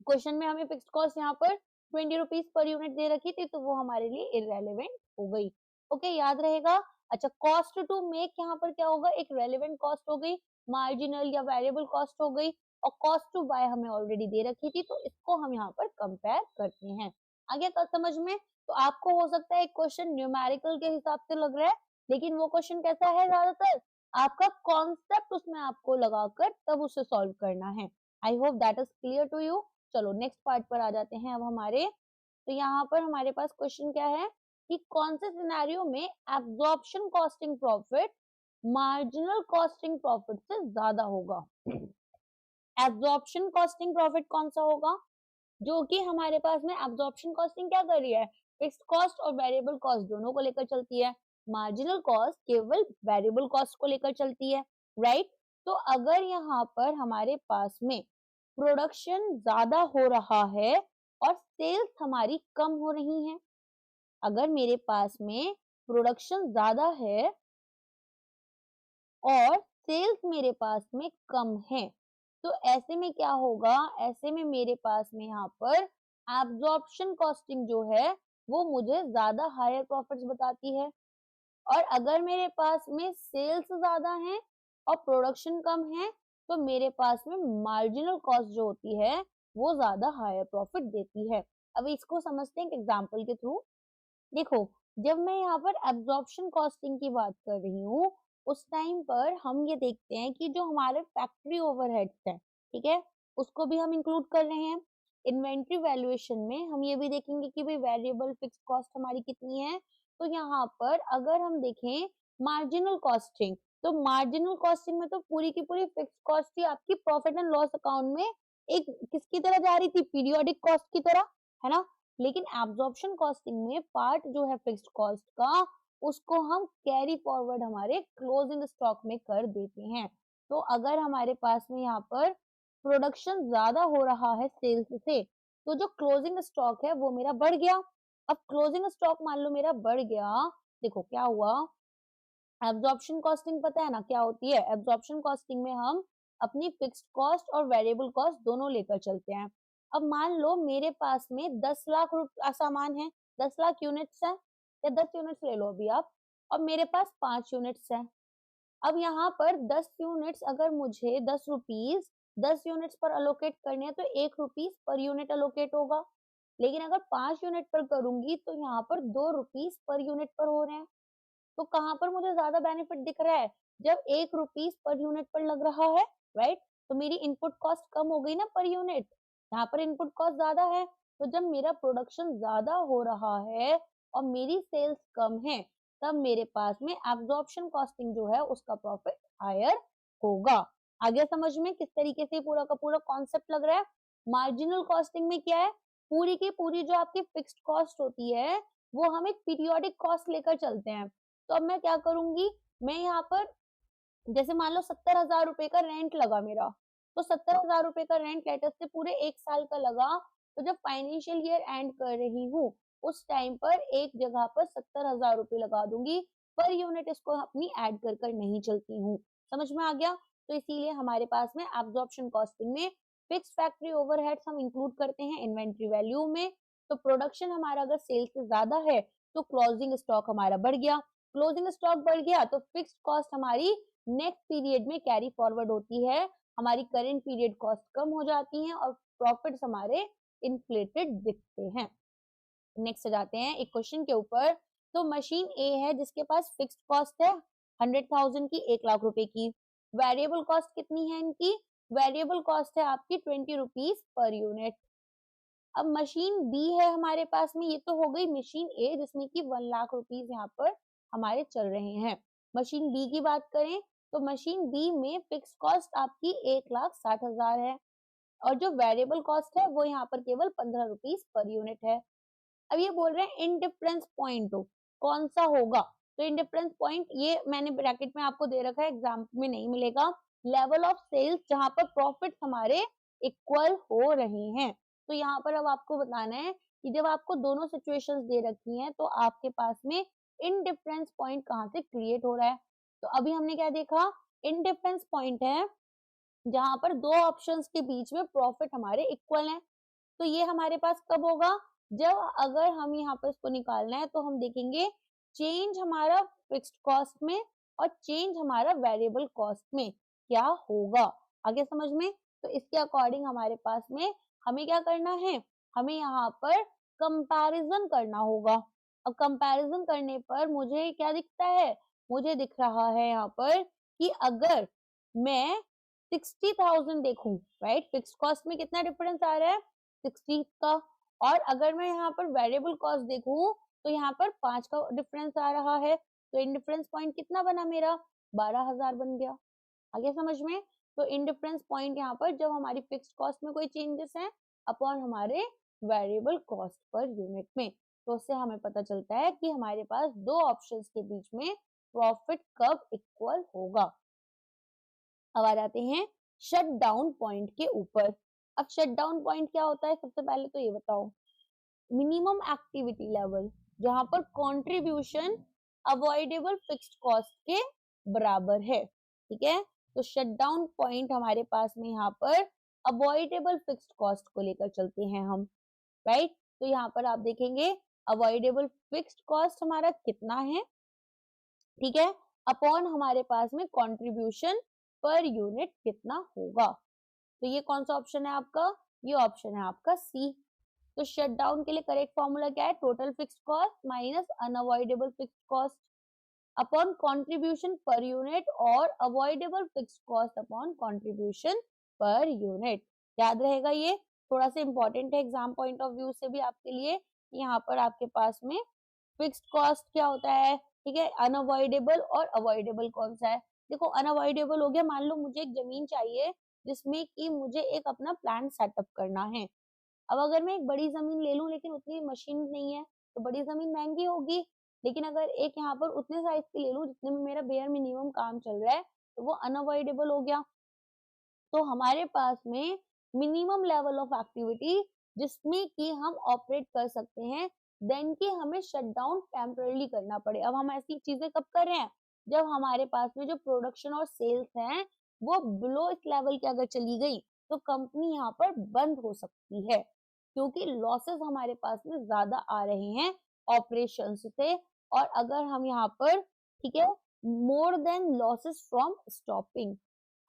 Question में हमें फिक्स्ड कॉस्ट यहाँ पर 20 रुपीज पर यूनिट दे रखी थी तो वो हमारे लिए इररेलेवेंट हो गई। ओके, याद रहेगा। अच्छा, कॉस्ट टू मेक यहाँ पर क्या होगा? एक रेलेवेंट कॉस्ट हो गई, मार्जिनल या वेरिएबल कॉस्ट हो गई, और कॉस्ट टू बाय हमें ऑलरेडी दे रखी थी तो इसको हम यहाँ पर कंपेयर करते हैं। आगे का समझ में? तो आपको हो सकता है एक क्वेश्चन न्यूमेरिकल के हिसाब से लग रहा है, लेकिन वो क्वेश्चन कैसा है? ज्यादातर आपका कॉन्सेप्ट उसमें आपको लगाकर तब उसे सॉल्व करना है। I hope that is clear to you. चलो नेक्स्ट पार्ट पर आ जाते हैं अब हमारे। तो यहाँ पर हमारे पास क्वेश्चन क्या है कि कौन से सिनेरियो में absorption costing profit marginal costing profit से ज्यादा होगा? एब्जॉर्प्शन कॉस्टिंग प्रॉफिट कौन सा होगा? जो कि हमारे पास में एब्जॉर्प्शन कॉस्टिंग क्या कर रही है? फिक्स्ड कॉस्ट और वेरिएबल कॉस्ट दोनों को लेकर चलती है। मार्जिनल कॉस्ट केवल वेरिएबल कॉस्ट को लेकर चलती है, राइट? तो अगर यहाँ पर हमारे पास में प्रोडक्शन ज्यादा हो रहा है और सेल्स हमारी कम हो रही है, अगर मेरे पास में प्रोडक्शन ज्यादा है और सेल्स मेरे पास में कम है, तो ऐसे में क्या होगा? ऐसे में मेरे पास में यहाँ पर एब्जॉर्प्शन कॉस्टिंग जो है वो मुझे ज्यादा हायर प्रॉफिट्स बताती है। और अगर मेरे पास में सेल्स ज्यादा है और प्रोडक्शन कम है तो मेरे पास में मार्जिनल कॉस्ट जो होती है वो ज्यादा हायर प्रॉफिट देती है। अब इसको समझते हैं एक एग्जांपल के थ्रू। देखो, जब मैं यहाँ पर एब्जॉर्प्शन कॉस्टिंग की बात कर रही हूँ उस टाइम पर हम ये देखते हैं कि जो हमारे फैक्ट्री ओवरहेड्स हैं, ठीक है, उसको भी हम इंक्लूड कर रहे हैं। इन्वेंट्री वैल्यूएशन में हम ये भी देखेंगे कि भाई वेरिएबल फिक्स कॉस्ट हमारी कितनी है। तो यहाँ पर अगर हम देखें मार्जिनल कॉस्टिंग, तो मार्जिनल कॉस्टिंग में तो पूरी की पूरी फिक्स कॉस्ट ही आपकी प्रॉफिट एंड लॉस अकाउंट में एक किसकी तरह जा रही थी? पीरियोडिक कॉस्ट की तरह, है ना? लेकिन एब्जॉर्प्शन कॉस्टिंग में पार्ट जो है फिक्स्ड कॉस्ट का उसको हम कैरी फॉरवर्ड हमारे क्लोजिंग स्टॉक में कर देते हैं। तो अगर हमारे पास में यहाँ पर प्रोडक्शन ज्यादा हो रहा है सेल्स से तो जो क्लोजिंग स्टॉक है वो मेरा बढ़ गया। अब क्लोजिंग स्टॉक मान लो मेरा बढ़ गया, देखो क्या हुआ। एब्जॉर्प्शन कॉस्टिंग पता है ना क्या होती है? एब्जॉर्प्शन कॉस्टिंग में हम अपनी फिक्स्ड कॉस्ट और वेरिएबल कॉस्ट दोनों लेकर चलते हैं। अब मान लो मेरे पास में 10 लाख सामान है, 10 लाख यूनिट्स है, या 10 यूनिट्स ले लो अभी आप, और मेरे पास 5 यूनिट्स है। अब यहाँ पर 10 यूनिट्स अगर मुझे 10 रुपीज 10 यूनिट्स पर अलोकेट करने हैं तो 1 रुपीज पर यूनिट अलोकेट होगा। लेकिन अगर 5 यूनिट पर करूंगी तो यहाँ पर 2 रुपीज पर यूनिट पर हो रहे हैं। तो कहाँ पर मुझे ज्यादा बेनिफिट दिख रहा है? जब 1 रुपीज पर यूनिट पर लग रहा है, राइट? तो मेरी इनपुट कॉस्ट कम हो गई ना पर यूनिट, यहाँ पर इनपुट कॉस्ट ज्यादा है। तो जब मेरा प्रोडक्शन ज्यादा हो रहा है और मेरी सेल्स कम है तब मेरे पास में एब्जॉर्प्शन कॉस्टिंग जो है उसका प्रॉफिट हायर होगा। आगे समझ में किस तरीके से पूरा का पूरा कॉन्सेप्ट लग रहा है? मार्जिनल कॉस्टिंग में क्या है? पूरी की पूरी जो आपकी फिक्स्ड कॉस्ट होती है वो हम एक पीरियोडिक कॉस्ट लेकर चलते हैं। तो अब मैं क्या करूंगी, मैं यहाँ पर जैसे मान लो 70,000 रुपए का रेंट लगा मेरा, तो 70,000 रुपए का रेंट लेटर से पूरे 1 साल का लगा, तो जब फाइनेंशियल ईयर एंड कर रही हूँ उस टाइम पर एक जगह पर 70,000 रुपए लगा दूंगी, पर यूनिट इसको अपनी ऐड कर कर नहीं चलती हूँ। समझ में आ गया? तो इसीलिए हमारे पास में एब्जॉर्प्शन कॉस्टिंग में फिक्स फैक्ट्री ओवरहेड्स हम इंक्लूड करते हैं इन्वेंट्री वैल्यू में। तो प्रोडक्शन हमारा अगर सेल्स से ज्यादा है तो क्लोजिंग स्टॉक हमारा बढ़ गया, क्लोजिंग स्टॉक बढ़ गया तो फिक्स्ड कॉस्ट हमारी नेक्स्ट पीरियड में कैरी फॉरवर्ड होती है, हमारी करंट पीरियड कॉस्ट कम हो जाती हैं और प्रॉफिट्स हमारे इन्फ्लेटेड दिखते हैं। नेक्स्ट जाते हैं एक क्वेश्चन के ऊपर। तो मशीन ए है जिसके पास फिक्स्ड कॉस्ट है 100,000 की, 1 लाख रुपए की। वेरिएबल कॉस्ट कितनी है इनकी? वेरिएबल कॉस्ट है आपकी 20 रुपीज पर यूनिट। अब मशीन बी है हमारे पास में, ये तो हो गई मशीन ए जिसमें कि 1 लाख रुपीज यहाँ पर हमारे चल रहे हैं। मशीन बी की बात करें तो मशीन बी में फिक्स कॉस्ट आपकी 1,60,000 है और जो वेरिएबल कॉस्ट है वो यहाँ पर केवल 15 रुपीज पर यूनिट है। अब ये बोल रहे हैं इंडिफरेंस पॉइंट हो कौन सा होगा, तो इंडिफरेंस पॉइंट ये मैंने ब्रैकेट में आपको दे रखा है, एग्जाम में नहीं मिलेगा। लेवल ऑफ सेल्स जहां पर प्रॉफिट हमारे इक्वल हो रहे हैं। तो यहाँ पर अब आपको बताना है कि जब आपको दोनों सिचुएशंस दे रखी हैं तो आपके पास में इनडिफरेंस पॉइंट कहाँ से क्रिएट हो रहा है। तो अभी हमने क्या देखा, इनडिफरेंस पॉइंट है जहां पर दो ऑप्शंस के बीच में प्रॉफिट हमारे इक्वल हैं। तो ये हमारे पास कब होगा, जब अगर हम यहाँ पर इसको निकालना है तो हम देखेंगे चेंज हमारा फिक्स्ड कॉस्ट में और चेंज हमारा वेरिएबल कॉस्ट में क्या होगा, आगे समझ में। तो इसके अकॉर्डिंग हमारे पास में हमें क्या करना है, हमें यहाँ पर कंपैरिजन करना होगा। अब कंपैरिजन करने पर मुझे क्या दिखता है, मुझे दिख रहा है यहाँ पर कि अगर मैं 60,000 देखूं, राइट, फिक्स्ड कॉस्ट में कितना डिफरेंस आ रहा है 60 का, और अगर मैं यहाँ पर वेरिएबल कॉस्ट देखूं तो यहाँ पर 5 का डिफरेंस आ रहा है। तो इंडिफरेंस पॉइंट कितना बना मेरा, 12,000 बन गया, आगे समझ में। तो इंडिफरेंस पॉइंट यहाँ पर जब हमारी फिक्स्ड कॉस्ट में कोई चेंजेस है अपॉन हमारे वेरिएबल कॉस्ट पर यूनिट में, तो उससे हमें पता चलता है कि हमारे पास दो ऑप्शंस के बीच में प्रॉफिट कब इक्वल होगा। अब आ जाते हैं शट डाउन पॉइंट के ऊपर। अब शट डाउन पॉइंट क्या होता है, सबसे पहले तो ये बताओ, मिनिमम एक्टिविटी लेवल जहां पर कंट्रीब्यूशन अवॉइडेबल फिक्स्ड कॉस्ट के बराबर है, ठीक है। तो शट डाउन पॉइंट हमारे पास में यहाँ पर अवॉइडेबल फिक्स्ड कॉस्ट को लेकर चलते हैं हम, राइट। तो यहाँ पर आप देखेंगे अवॉइडेबल फिक्स्ड कॉस्ट हमारा कितना है, ठीक है, अपॉन हमारे पास में कंट्रीब्यूशन पर यूनिट कितना होगा। तो ये कौन सा ऑप्शन है आपका, ये ऑप्शन है आपका सी। तो शट डाउन के लिए करेक्ट फॉर्मूला क्या है, total fixed cost minus unavoidable fixed cost upon contribution per unit और avoidable fixed cost upon contribution per unit. याद रहेगा, ये थोड़ा सा इंपॉर्टेंट है एग्जाम पॉइंट ऑफ व्यू से भी आपके लिए। यहाँ पर आपके पास में फिक्स्ड कॉस्ट क्या होता है, ठीक है, अनअवॉइडेबल और अवॉइडेबल कौन सा है। देखो अनअवॉइडेबल हो गया, मान लो मुझे एक जमीन चाहिए जिसमें कि मुझे एक अपना प्लांट सेटअप करना है। अब अगर मैं एक बड़ी जमीन ले लूं लेकिन उतनी मशीन नहीं है तो बड़ी जमीन महंगी होगी, लेकिन अगर एक यहाँ पर उतने साइज की ले लूं जितने में मेरा बेयर मिनिमम काम चल रहा है तो वो अनअवॉइडेबल हो गया। तो हमारे पास में मिनिमम लेवल ऑफ एक्टिविटी जिसमें कि हम ऑपरेट कर सकते हैं, देन की हमें शट डाउन टेम्पररी करना पड़े। अब हम ऐसी चीजें कब कर रहे हैं, जब हमारे पास में जो प्रोडक्शन और सेल्स हैं वो बिलो इस लेवल की अगर चली गई तो कंपनी यहाँ पर बंद हो सकती है, क्योंकि लॉसेस हमारे पास में ज्यादा आ रहे हैं ऑपरेशन से। और अगर हम यहाँ पर, ठीक है, more than losses from stopping,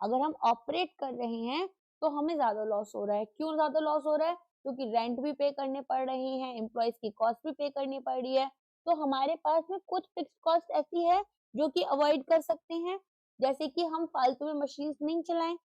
अगर हम ऑपरेट कर रहे हैं तो हमें ज्यादा लॉस हो रहा है। क्यों ज्यादा लॉस हो रहा है, क्योंकि रेंट भी पे करने पड़ रहे हैं, एम्प्लॉयज की कॉस्ट भी पे करनी पड़ रही है। तो हमारे पास में कुछ फिक्स्ड कॉस्ट ऐसी है जो कि अवॉइड कर सकते हैं, जैसे कि हम फालतू में मशीन नहीं चलाएं,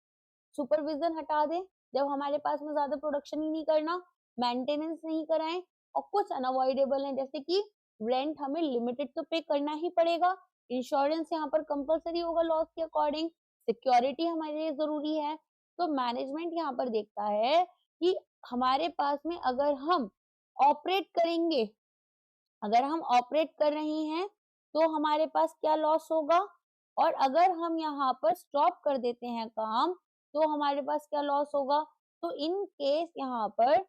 सुपरविजन हटा दें जब हमारे पास में ज्यादा प्रोडक्शन ही नहीं करना, मेंटेनेंस नहीं कराएं। और कुछ अनअवॉइडेबल है जैसे कि रेंट हमें लिमिटेड तो पे करना ही पड़ेगा, इंश्योरेंस यहाँ पर कंपलसरी होगा लॉस के अकॉर्डिंग, सिक्योरिटी हमारे लिए जरूरी है। तो मैनेजमेंट यहाँ पर देखता है कि हमारे पास में अगर हम ऑपरेट करेंगे, अगर हम ऑपरेट कर रही हैं तो हमारे पास क्या लॉस होगा, और अगर हम यहाँ पर स्टॉप कर देते हैं काम तो हमारे पास क्या लॉस होगा। तो इन केस यहाँ पर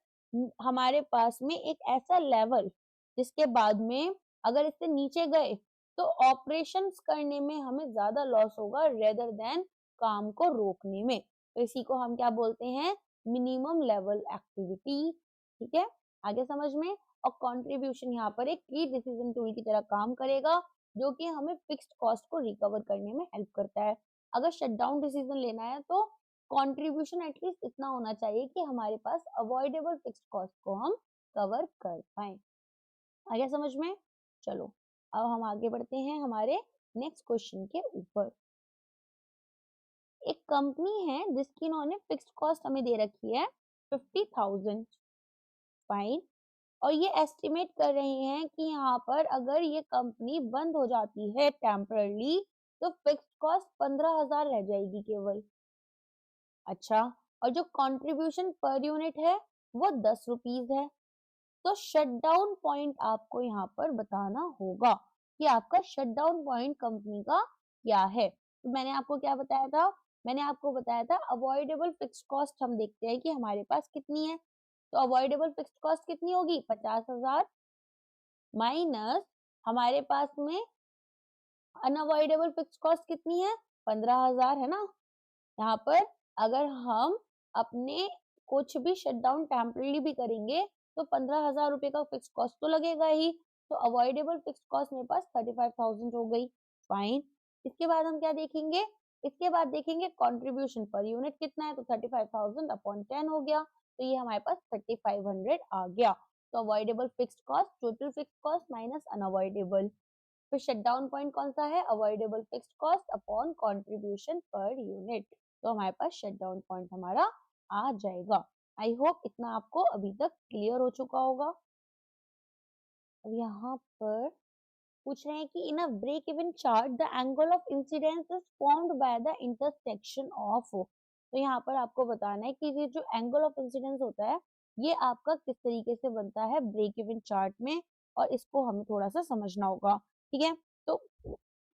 हमारे पास में एक ऐसा लेवल जिसके बाद में अगर इससे नीचे गए तो ऑपरेशंस करने में हमें ज्यादा लॉस होगा रेदर देन काम को रोकने में। तो इसी को हम क्या बोलते हैं, मिनिमम लेवल एक्टिविटी। ठीक है, आगे समझ में। और कंट्रीब्यूशन यहाँ पर एक की डिसीजन टूल की तरह काम करेगा जो कि हमें फिक्स्ड कॉस्ट को रिकवर करने में हेल्प करता है। अगर शटडाउन डिसीजन लेना है तो कंट्रीब्यूशन एटलीस्ट इतना होना चाहिए कि हमारे पास अवॉइडेबल फिक्स्ड कॉस्ट को हम कवर कर पाए। आगे समझ में। चलो अब हम आगे बढ़ते हैं हमारे नेक्स्ट क्वेश्चन के ऊपर। एक कंपनी है जिसकी इन्होंने फिक्स्ड कॉस्ट हमें दे रखी है 50,000, फाइन। और ये एस्टिमेट कर रहे हैं कि यहाँ पर अगर ये कंपनी बंद हो जाती है टेम्परली तो फिक्स्ड कॉस्ट 15,000 रह जाएगी केवल। अच्छा, और जो कंट्रीब्यूशन पर यूनिट है वो 10 रुपीज है। तो शटडाउन पॉइंट आपको यहाँ पर बताना होगा कि आपका शटडाउन पॉइंट कंपनी का क्या है। तो मैंने आपको क्या बताया था, मैंने आपको बताया था अवॉइडेबल फिक्स्ड कॉस्ट हम देखते हैं कि हमारे पास कितनी है। तो अवॉइडेबल फिक्स्ड कॉस्ट कितनी होगी, 50,000 माइनस हमारे पास में अनअवॉइडेबल फिक्स्ड कॉस्ट कितनी है, 15,000 है ना। यहाँ पर अगर हम अपने कुछ भी शटडाउन टेम्पररी भी करेंगे तो 15,000 रुपए का फिक्स कॉस्ट तो लगेगा ही। तो अवॉइडेबल फिक्स कॉस्ट मेरे पास 35,000 हो गई, फाइन। इसके बाद हम क्या देखेंगे, इसके बाद देखेंगे कंट्रीब्यूशन पर यूनिट कितना है। तो 35,000 अपॉन 10 हो गया, तो ये हमारे पास 3500 आ गया। तो avoidable fixed cost, total fixed cost minus unavoidable. फिर शटडाउन पॉइंट कौन सा है, avoidable fixed cost upon contribution per unit. तो हमारे पास शटडाउन पॉइंट हमारा आ जाएगा। आई होप इतना आपको अभी तक क्लियर हो चुका होगा। अब यहाँ पर पूछ रहे हैं कि in a break even chart the angle of incidence is formed by the intersection of. तो यहाँ पर आपको बताना है कि ये जो एंगल ऑफ इंसिडेंस होता है ये आपका किस तरीके से बनता है ब्रेक इवन चार्ट में, और इसको हमें थोड़ा सा समझना होगा। ठीक है, तो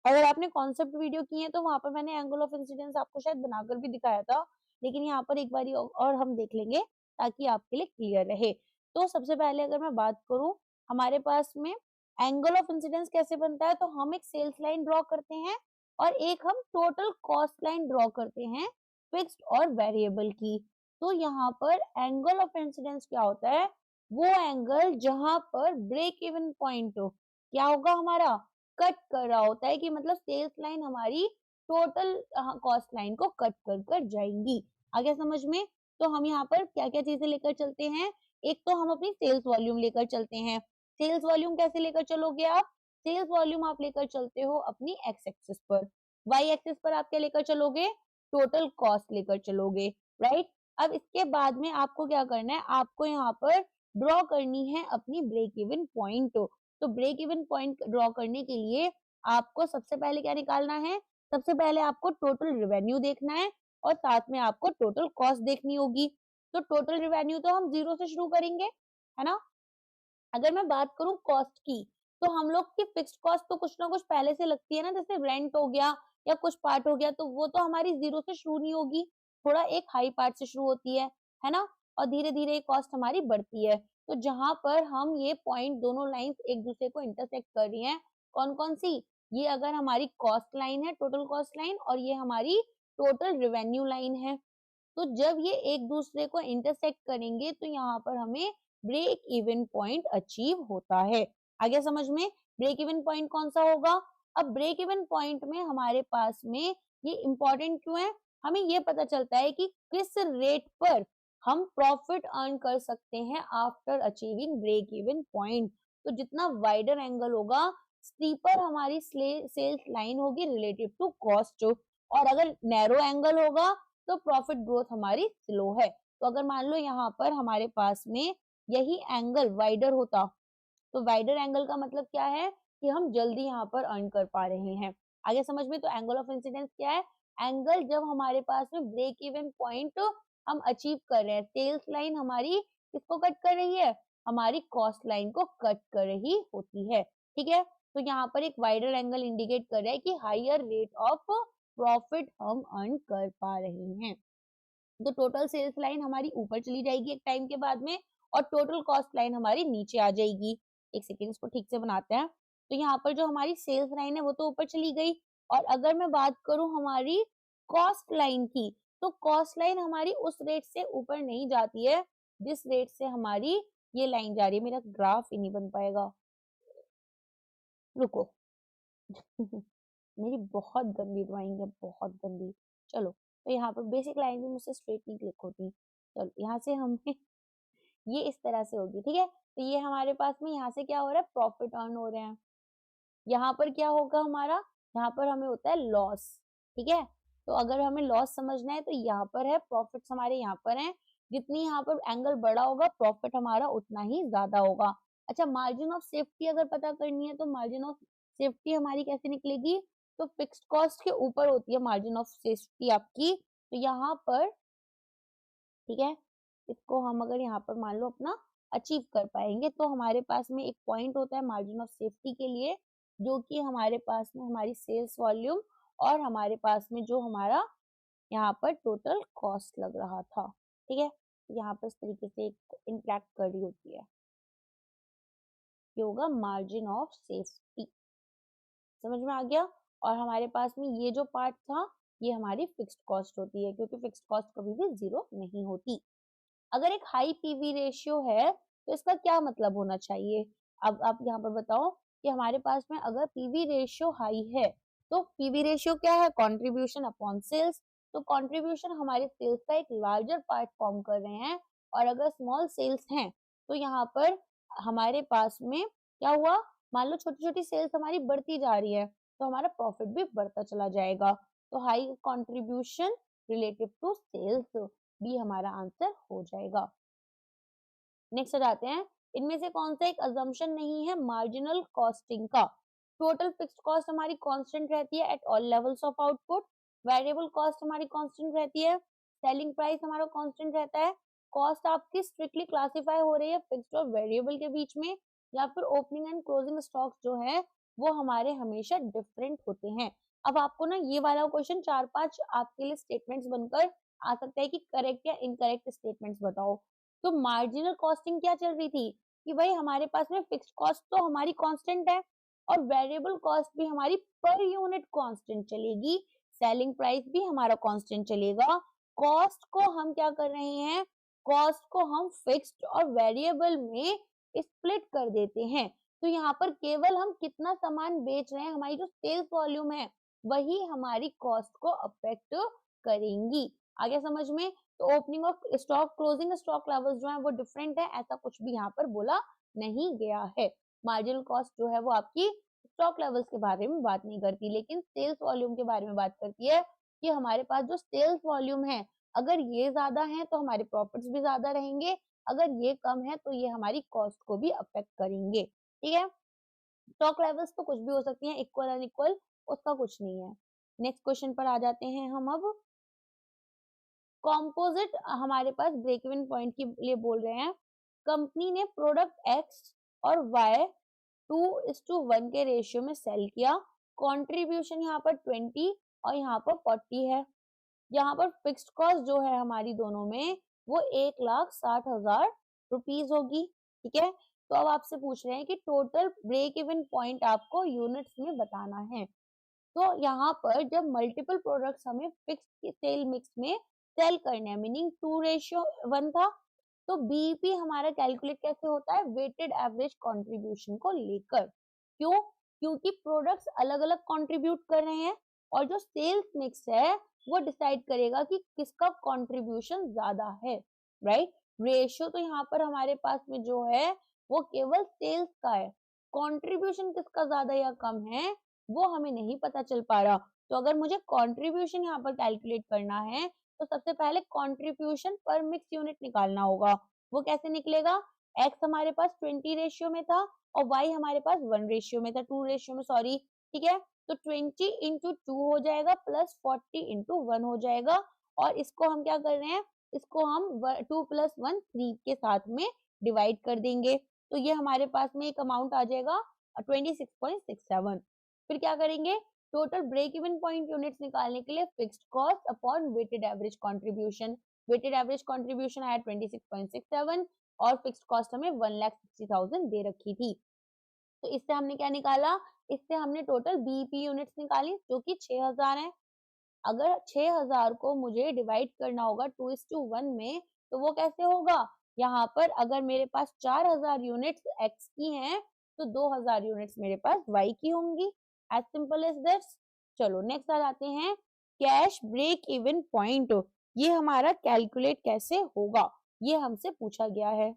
अगर आपने कॉन्सेप्ट वीडियो की है तो वहां पर मैंने एंगल ऑफ इंसिडेंस आपको शायद बनाकर भी दिखाया था, लेकिन यहाँ पर एक बारी और हम देख लेंगे ताकि आपके लिए क्लियर रहे। तो सबसे पहले अगर मैं बात करूं, हमारे पास में एंगल ऑफ इंसिडेंस कैसे बनता है, तो हम एक सेल्स लाइन ड्रॉ करते हैं और एक हम टोटल कॉस्ट लाइन ड्रॉ करते हैं फिक्स्ड और वेरिएबल की। तो यहाँ पर एंगल ऑफ इंसिडेंस क्या होता है, वो एंगल जहां पर ब्रेक इवन पॉइंट हो क्या होगा हमारा, कट कर रहा होता है, कि मतलब सेल्स लाइन हमारी टोटल कॉस्ट लाइन को कट कर कर जाएंगी। आगे समझ में। तो हम यहाँ पर क्या क्या चीजें लेकर चलते हैं, एक तो हम अपनी सेल्स वॉल्यूम लेकर चलते हैं। सेल्स वॉल्यूम कैसे लेकर चलोगे आप, सेल्स वॉल्यूम आप लेकर चलते हो अपनी एक्स एक्सिस पर, वाई एक्सिस पर आप क्या लेकर चलोगे, टोटल कॉस्ट लेकर चलोगे, राइट। अब इसके बाद में आपको क्या करना है, आपको यहाँ पर ड्रॉ करनी है अपनी ब्रेक इवन पॉइंट। तो ब्रेक इवन पॉइंट ड्रॉ करने के लिए आपको सबसे पहले क्या निकालना है, सबसे पहले आपको टोटल रेवेन्यू देखना है और साथ में आपको टोटल कॉस्ट देखनी होगी। तो टोटल रेवेन्यू तो हम 0 से शुरू करेंगे, है ना। अगर मैं बात करूं कॉस्ट की, तो हम लोग की फिक्स्ड कॉस्ट तो कुछ ना कुछ पहले से लगती है ना, जैसे रेंट हो गया या कुछ पार्ट हो गया, तो वो तो हमारी 0 से शुरू नहीं होगी, थोड़ा एक हाई पार्ट से शुरू होती है ना। और धीरे धीरे कॉस्ट हमारी बढ़ती है। तो जहां पर हम ये पॉइंट दोनों लाइंस एक दूसरे को इंटरसेक्ट कर रही हैं, कौन कौन सी, ये अगर हमारी कॉस्ट लाइन है, टोटल कॉस्ट लाइन, और ये हमारी टोटल रेवेन्यू लाइन है। तो जब ये एक दूसरे को इंटरसेक्ट करेंगे तो यहाँ पर हमें ब्रेक इवन पॉइंट अचीव होता है। आगे समझ में। ब्रेक इवन पॉइंट कौन सा होगा, अब ब्रेक इवन पॉइंट में हमारे पास में ये इंपॉर्टेंट क्यों है, हमें ये पता चलता है कि किस रेट पर हम प्रॉफिट अर्न कर सकते हैं after achieving break even point. तो जितना वाइडर एंगल होगा, स्टीपर हमारी सेल्स लाइन होगी रिलेटिव टू कॉस्ट, और अगर नैरो एंगल होगा तो प्रॉफिट ग्रोथ हमारी स्लो है। तो अगर मान लो यहाँ पर हमारे पास में यही एंगल वाइडर होता, तो वाइडर एंगल का मतलब क्या है कि हम जल्दी यहाँ पर अर्न कर पा रहे हैं। आगे समझ में। तो एंगल ऑफ इंसिडेंस क्या है, एंगल जब हमारे पास में ब्रेक इवन पॉइंट हम अचीव कर रहे हैं, सेल्स लाइन हमारी किसको कट कर रही है? हमारी कॉस्ट लाइन को कट कर रही होती है। ठीक है, तो यहाँ पर एक वाइडर एंगल इंडिकेट कर रहा है कि हायर रेट ऑफ प्रॉफिट हम अर्न कर पा रहे हैं। तो टोटल सेल्स लाइन हमारी ऊपर चली जाएगी एक टाइम के बाद में, और टोटल कॉस्ट लाइन हमारी नीचे आ जाएगी। एक सेकेंड, इसको ठीक से बनाते हैं। तो यहाँ पर जो हमारी सेल्स लाइन है वो तो ऊपर चली गई, और अगर मैं बात करूं हमारी कॉस्ट लाइन की, तो कॉस्ट लाइन हमारी उस रेट से ऊपर नहीं जाती है जिस रेट से हमारी ये लाइन जा रही है। मेरा ग्राफ ही नहीं बन पाएगा, रुको। मेरी बहुत गंदी ड्राइंग है, बहुत गंदी। चलो, तो यहाँ पर बेसिक लाइन भी मुझसे स्ट्रेट नहीं क्लिक होती। चलो, यहाँ से हमें ये इस तरह से होगी। ठीक है, तो ये हमारे पास में यहाँ से क्या हो रहा है? प्रॉफिट अर्न हो रहे हैं। यहाँ पर क्या होगा हमारा? यहाँ पर हमें होता है लॉस। ठीक है, तो अगर हमें लॉस समझना है तो यहाँ पर है, प्रॉफिट्स हमारे यहाँ पर हैं। जितनी यहाँ पर एंगल बड़ा होगा प्रॉफिट हमारा उतना ही ज्यादा होगा। अच्छा, मार्जिन ऑफ सेफ्टी अगर पता करनी है तो मार्जिन ऑफ सेफ्टी हमारी कैसे निकलेगी? तो फिक्स्ड कॉस्ट के ऊपर होती है मार्जिन ऑफ सेफ्टी आपकी। तो यहाँ पर, ठीक है, इसको हम अगर यहाँ पर मान लो अपना अचीव कर पाएंगे तो हमारे पास में एक पॉइंट होता है मार्जिन ऑफ सेफ्टी के लिए, जो कि हमारे पास में हमारी सेल्स वॉल्यूम और हमारे पास में जो हमारा यहाँ पर टोटल कॉस्ट लग रहा था। ठीक है, यहाँ पर इस तरीके से एक इंटरेक्ट कर रही होती है, ये होगा मार्जिन ऑफ सेफ्टी। समझ में आ गया? और हमारे पास में ये जो पार्ट था ये हमारी फिक्स्ड कॉस्ट होती है, क्योंकि फिक्स्ड कॉस्ट कभी भी जीरो नहीं होती। अगर एक हाई पीवी रेशियो है तो इसका क्या मतलब होना चाहिए? अब आप यहाँ पर बताओ कि हमारे पास में अगर पीवी रेशियो हाई है, तो पीवी रेशियो क्या है? Contribution upon sales. तो कंट्रीब्यूशन हमारे सेल्स का एक लार्जर पार्ट फॉर्म कर रहे हैं, और अगर स्मॉल सेल्स हैं तो यहाँ पर हमारे पास में क्या हुआ? मान लो छोटी छोटी सेल्स हमारी बढ़ती जा रही है तो हमारा प्रॉफिट भी बढ़ता चला जाएगा। तो high contribution relative to sales भी हमारा आंसर हो जाएगा। नेक्स्ट आ जाते हैं, इनमें से कौन सा एक अजम्पशन नहीं है मार्जिनल कॉस्टिंग का? टोटल फिक्स्ड कॉस्ट हमारी कांस्टेंट रहती है at all levels of output, variable cost हमारी कांस्टेंट रहती है, सेलिंग प्राइस हमारा कांस्टेंट रहता है, कॉस्ट आपकी स्ट्रिक्टली क्लासिफाई हो रही है फिक्स्ड और वेरिएबल के बीच में, या फिर ओपनिंग एंड क्लोजिंग स्टॉक्स जो है वो हमारे हमेशा डिफरेंट होते हैं। अब आपको ना ये वाला क्वेश्चन 4-5 आपके लिए स्टेटमेंट्स बनकर आ सकता है कि करेक्ट या इनकरेक्ट स्टेटमेंट्स बताओ। तो मार्जिनल कॉस्टिंग क्या चल रही थी कि भाई हमारे पास में फिक्स्ड कॉस्ट तो हमारी कांस्टेंट है और वेरिएबल कॉस्ट भी हमारी पर यूनिट कांस्टेंट चलेगी, सेलिंग प्राइस भी हमारा कांस्टेंट चलेगा। कॉस्ट को हम क्या कर रहे हैं? कॉस्ट को हम फिक्स्ड और वेरिएबल में स्प्लिट कर देते हैं। तो यहाँ पर केवल हम कितना सामान बेच रहे हैं, हमारी जो सेल्स वॉल्यूम है वही हमारी कॉस्ट को अफेक्ट करेंगी। आगे समझ में? तो opening of stock, closing stock levels जो है वो डिफरेंट है, ऐसा कुछ भी यहाँ पर बोला नहीं गया है। मार्जिनल कॉस्ट जो है वो आपकी स्टॉक लेवल्स के बारे में बात नहीं करती, लेकिन सेल्स वॉल्यूम के बारे में बात करती है कि हमारे पास जो सेल्स वॉल्यूम है अगर ये ज्यादा है तो हमारे प्रॉफिट्स भी ज्यादा रहेंगे, अगर ये कम है तो ये हमारी कॉस्ट को भी अफेक्ट करेंगे। ठीक है, स्टॉक लेवल्स तो कुछ भी हो सकती हैं, इक्वल अनइक्वल उसका कुछ नहीं है। नेक्स्ट क्वेश्चन पर आ जाते हैं हम अब। कॉम्पोजिट हमारे पास ब्रेक इवन पॉइंट के लिए बोल रहे हैं। कंपनी ने प्रोडक्ट एक्स और वाई 2:1 के रेशियो में सेल किया, कंट्रीब्यूशन यहाँ पर 20 और यहाँ पर 40 है। यहाँ पर फिक्स्ड कॉस्ट जो है हमारी दोनों में वो 1,60,000 रुपीज होगी। ठीक है, तो अब आपसे पूछ रहे हैं कि टोटल ब्रेक इवन पॉइंट आपको यूनिट्स में बताना है। तो यहाँ पर जब मल्टीपल प्रोडक्ट्स हमें फिक्स सेल मिक्स में सेल करने हैं, मीनिंग 2:1 था, तो बीईपी हमारा कैलकुलेट कैसे होता है? वेटेड एवरेज कंट्रीब्यूशन को लेकर। क्यों? क्योंकि प्रोडक्ट्स अलग अलग कंट्रीब्यूट कर रहे हैं और जो सेल्स मिक्स है वो डिसाइड करेगा कि किसका कंट्रीब्यूशन ज्यादा है। राइट, रेशियो तो यहाँ पर हमारे पास में जो है वो केवल सेल्स का है, कंट्रीब्यूशन किसका ज्यादा या कम है वो हमें नहीं पता चल पा रहा। तो अगर मुझे कंट्रीब्यूशन यहाँ पर कैलकुलेट करना है तो सबसे पहले कंट्रीब्यूशन पर मिक्स यूनिट निकालना होगा। वो कैसे निकलेगा? एक्स हमारे पास 20 रेशियो में था और वाई हमारे पास 1 रेशियो में था, 2 रेशियो में, सॉरी। ठीक है, तो 20 into 2 हो जाएगा प्लस 40 into 1 हो जाएगा, और इसको हम क्या कर रहे हैं? इसको हम 2 + 1 3 के साथ में डिवाइड कर देंगे, तो ये हमारे पास में एक अमाउंट आ जाएगा 26.67। फिर क्या करेंगे, total break even point units निकालने के लिए fixed cost upon weighted average contribution. Weighted average contribution आया 26.67 और फिक्स्ड कॉस्ट हमें 1,60,000 दे रखी थी। तो इससे हमने क्या निकाला, इससे हमने टोटल बीईपी यूनिट्स निकाली जो कि 6000 है। अगर 6000 को मुझे डिवाइड करना होगा 2:1 में, तो वो कैसे होगा, यहाँ पर अगर मेरे पास 4000 यूनिट्स एक्स की हैं तो 2000 यूनिट्स मेरे पास वाई की होंगी। As simple as this. चलो नेक्स्ट आ जाते हैं, कैश ब्रेक इवन पॉइंट। ये हमारा कैलकुलेट कैसे होगा, ये हमसे पूछा गया है।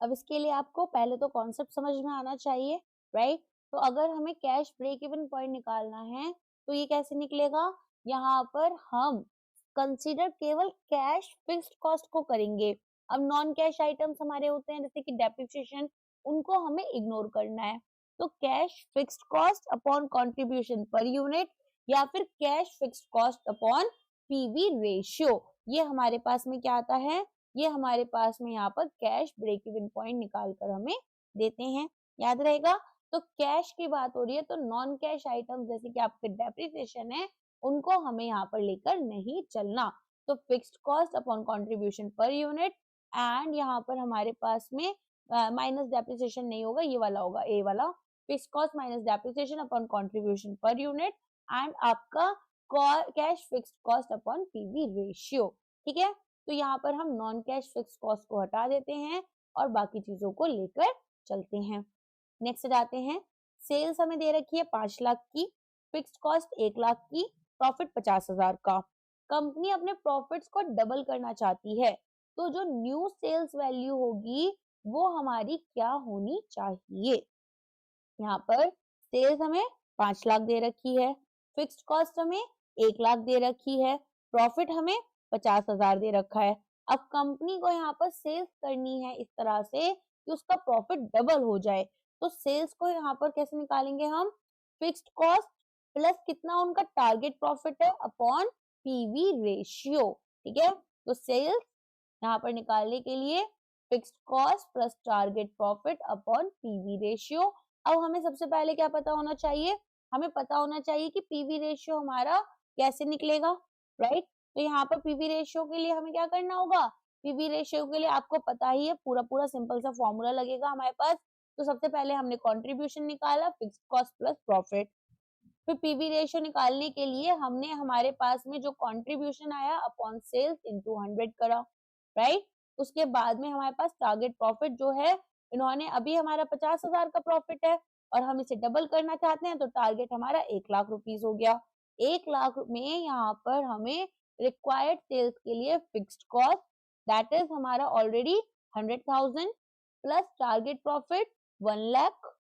अब इसके लिए आपको पहले तो कॉन्सेप्ट समझ में आना चाहिए, राइट। तो अगर हमें कैश ब्रेक इवन पॉइंट निकालना है तो ये कैसे निकलेगा, यहाँ पर हम कंसीडर केवल कैश फिक्स्ड कॉस्ट को करेंगे। अब नॉन कैश आइटम्स हमारे होते हैं जैसे कि डेप्रिसिएशन, उनको हमें इग्नोर करना है। तो cash fixed cost upon contribution per unit या फिर cash fixed cost upon PV ratio, ये हमारे पास में क्या आता है, ये हमारे पास में यहाँ पर कैश ब्रेक इवन पॉइंट निकाल कर हमें देते हैं, याद रहेगा। तो कैश की बात हो रही है तो नॉन कैश आइटम जैसे कि आपके डेप्रिसिएशन है उनको हमें यहाँ पर लेकर नहीं चलना। तो fixed cost upon contribution per unit and यहाँ पर हमारे पास में माइनस डेप्रिसिएशन नहीं होगा, ये वाला होगा ए वाला, fixed cost minus depreciation upon contribution per unit and आपका cash fixed cost upon PV ratio. ठीक है, तो यहाँ पर हम नॉन कैश फिक्स्ड कॉस्ट को हटा देते हैं और बाकी चीजों को लेकर चलते हैं। नेक्स्ट जाते हैं, सेल्स हमें दे रखी है 5 लाख की, फिक्स्ड कॉस्ट 1 लाख की, प्रॉफिट 50,000 का। कंपनी अपने प्रॉफिट्स को डबल करना चाहती है, तो जो न्यू सेल्स वैल्यू होगी वो हमारी क्या होनी चाहिए। यहाँ पर सेल्स हमें 5 लाख दे रखी है, फिक्स्ड कॉस्ट हमें 1 लाख दे रखी है, प्रॉफिट हमें 50,000 दे रखा है। अब कंपनी को यहाँ पर सेल्स करनी है इस तरह से कि उसका प्रॉफिट डबल हो जाए, तो सेल्स को यहाँ पर कैसे निकालेंगे हम, फिक्स्ड कॉस्ट प्लस कितना उनका टारगेट प्रॉफिट है अपॉन पीवी रेशियो। ठीक है, तो सेल्स यहाँ पर निकालने के लिए fixed cost plus target profit upon PV ratio. अब हमें सबसे पहले क्या पता होना चाहिए, हमें पता होना चाहिए कि पीवी रेशियो हमारा कैसे निकलेगा, राइट। तो यहाँ पर पीवी रेशियो के लिए हमें क्या करना होगा, पीवी रेशियो के लिए आपको पता ही है, पूरा पूरा सिंपल सा फॉर्मूला लगेगा हमारे पास। तो सबसे पहले हमने कंट्रीब्यूशन निकाला, फिक्स्ड कॉस्ट प्लस प्रॉफिट। फिर पीवी रेशियो निकालने के लिए हमने हमारे पास में जो कंट्रीब्यूशन आया अपॉन सेल्स इनटू 100 करा, राइट। उसके बाद में हमारे पास टारगेट प्रॉफिट जो है, इन्होंने अभी हमारा 50,000 का प्रॉफिट है और हम इसे डबल करना चाहते हैं, तो टारगेट हमारा 1 लाख रुपीस हो गया। 1 लाख में यहाँ पर हमें रिक्वायर्ड सेल्स के लिए फिक्स्ड कॉस्ट दैट इज हमारा already 100,000 plus target profit 1 lakh,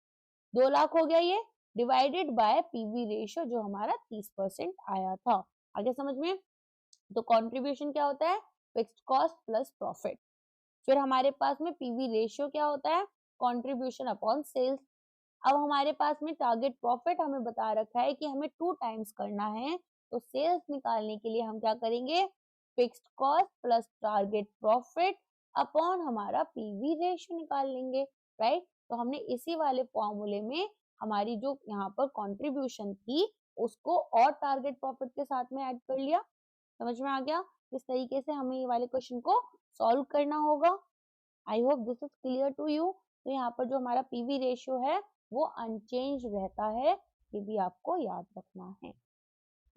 2 lakh हो गया ये, डिवाइडेड बाय पीवी रेशियो जो हमारा 30% आया था। आगे समझ में। तो कंट्रीब्यूशन क्या होता है, फिक्स्ड कॉस्ट प्लस प्रॉफिट। फिर हमारे पास में पीवी रेशियो क्या होता है, कंट्रीब्यूशन अपॉन सेल्स। अब हमारे पास में टारगेट प्रॉफिट हमें बता रखा है कि हमें 2 टाइम्स करना है, तो सेल्स निकालने के लिए हम क्या करेंगे, fixed cost plus target profit upon हमारा पीवी रेशियो निकाल लेंगे, राइट। तो हमने इसी वाले फॉर्मूले में हमारी जो यहाँ पर कंट्रीब्यूशन थी उसको और टारगेट प्रॉफिट के साथ में ऐड कर लिया। समझ में आ गया किस तरीके से हमें ये वाले क्वेश्चन को सॉल्व करना होगा। I hope this is clear to you. तो यहाँ पर जो हमारा पीवी रेशियो है वो अनचेंज रहता है, ये भी आपको याद रखना है।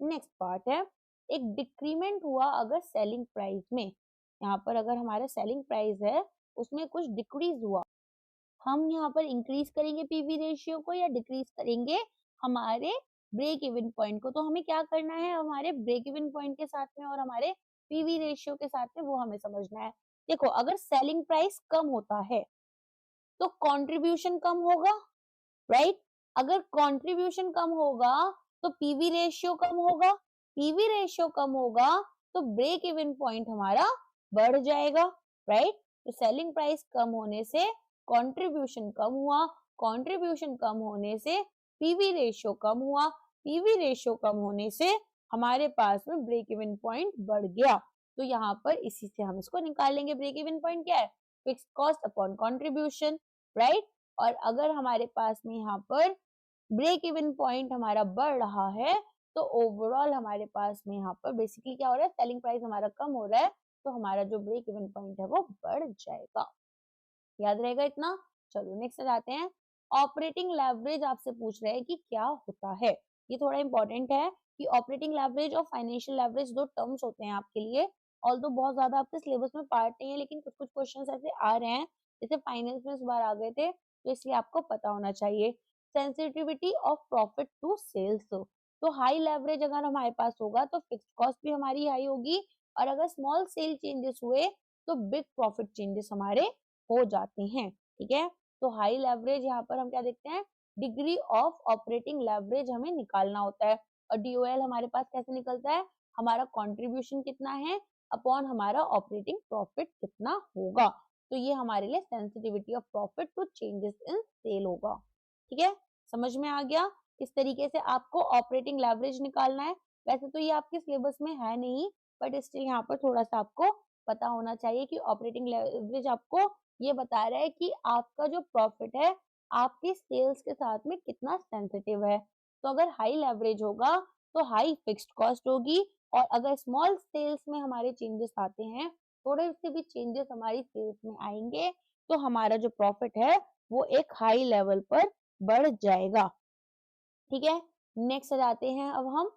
नेक्स्ट पार्ट है, एक डिक्रीमेंट हुआ अगर सेलिंग प्राइस में, यहाँ पर अगर हमारा सेलिंग प्राइस है उसमें कुछ डिक्रीज हुआ, हम यहाँ पर इंक्रीज करेंगे पीवी रेशियो को या डिक्रीज करेंगे हमारे ब्रेक इवन पॉइंट को। तो हमें क्या करना है, हमारे ब्रेक इवन पॉइंट के साथ में और हमारे पीवी रेशियो के साथ में वो हमें समझना है। देखो अगर सेलिंग प्राइस कम होता है तो कंट्रीब्यूशन कम होगा, राइट। अगर कंट्रीब्यूशन कम होगा तो पीवी रेशियो कम होगा, पीवी रेशियो कम होगा तो ब्रेक इवन पॉइंट हमारा बढ़ जाएगा, राइट। तो सेलिंग प्राइस कम होने से कंट्रीब्यूशन कम हुआ, कंट्रीब्यूशन कम होने से पीवी रेशियो कम हुआ, पीवी रेशियो कम होने से हमारे पास में ब्रेक इवन पॉइंट बढ़ गया। तो यहाँ पर इसी से हम इसको निकाल लेंगे। ब्रेक इवन पॉइंट क्या है? Fixed cost upon contribution, right. और अगर हमारे पास में यहाँ पर ब्रेक इवन पॉइंट हमारा बढ़ रहा है तो ओवरऑल हमारे पास में यहाँ पर बेसिकली क्या हो रहा है? सेलिंग प्राइस हमारा कम हो रहा है, तो हमारा जो ब्रेक इवन पॉइंट है वो बढ़ जाएगा। याद रहेगा इतना? चलो नेक्स्ट जाते हैं। ऑपरेटिंग लेवरेज आपसे पूछ रहे हैं कि क्या होता है। ये थोड़ा इंपॉर्टेंट है कि ऑपरेटिंग लेवरेज और फाइनेंशियल लेवरेज दो टर्म्स होते हैं आपके लिए। ऑल्दो बहुत ज्यादा आपके सिलेबस में पार्ट नहीं है, लेकिन कुछ कुछ क्वेश्चंस ऐसे आ रहे हैं, जैसे फाइनेंस में इस बार आ गए थे, तो इसलिए आपको पता होना चाहिए। Sensitivity of profit to sales, तो हाई लेवरेज अगर हमारे पास होगा तो फिक्स्ड कॉस्ट भी हमारी हाई होगी, और अगर स्मॉल सेल चेंजेस हुए तो बिग प्रॉफिट चेंजेस हमारे हो जाते हैं। ठीक है, तो हाई लेवरेज यहाँ पर हम क्या देखते हैं? डिग्री ऑफ ऑपरेटिंग लेवरेज हमें निकालना होता है। और डीओएल हमारे पास कैसे निकलता है? हमारा कंट्रीब्यूशन कितना है अपॉन हमारा ऑपरेटिंग प्रॉफिट कितना होगा। तो ये हमारे लिए sensitivity of profit to changes in sale होगा। ठीक है, समझ में आ गया किस तरीके से आपको ऑपरेटिंग लेवरेज निकालना है। वैसे तो ये आपके सिलेबस में है नहीं, बट स्टिल यहाँ पर थोड़ा सा आपको पता होना चाहिए कि ऑपरेटिंग लेवरेज आपको ये बता रहा है कि आपका जो प्रॉफिट है आपके सेल्स के साथ में कितना सेंसिटिव है। तो अगर हाई लेवरेज होगा तो हाई फिक्स्ड कॉस्ट होगी, और अगर स्मॉल सेल्स में हमारे चेंजेस आते हैं, थोड़े से भी चेंजेस हमारी सेल्स में आएंगे, तो हमारा जो प्रॉफिट है वो एक हाई लेवल पर बढ़ जाएगा। ठीक है, नेक्स्ट जाते हैं अब हम।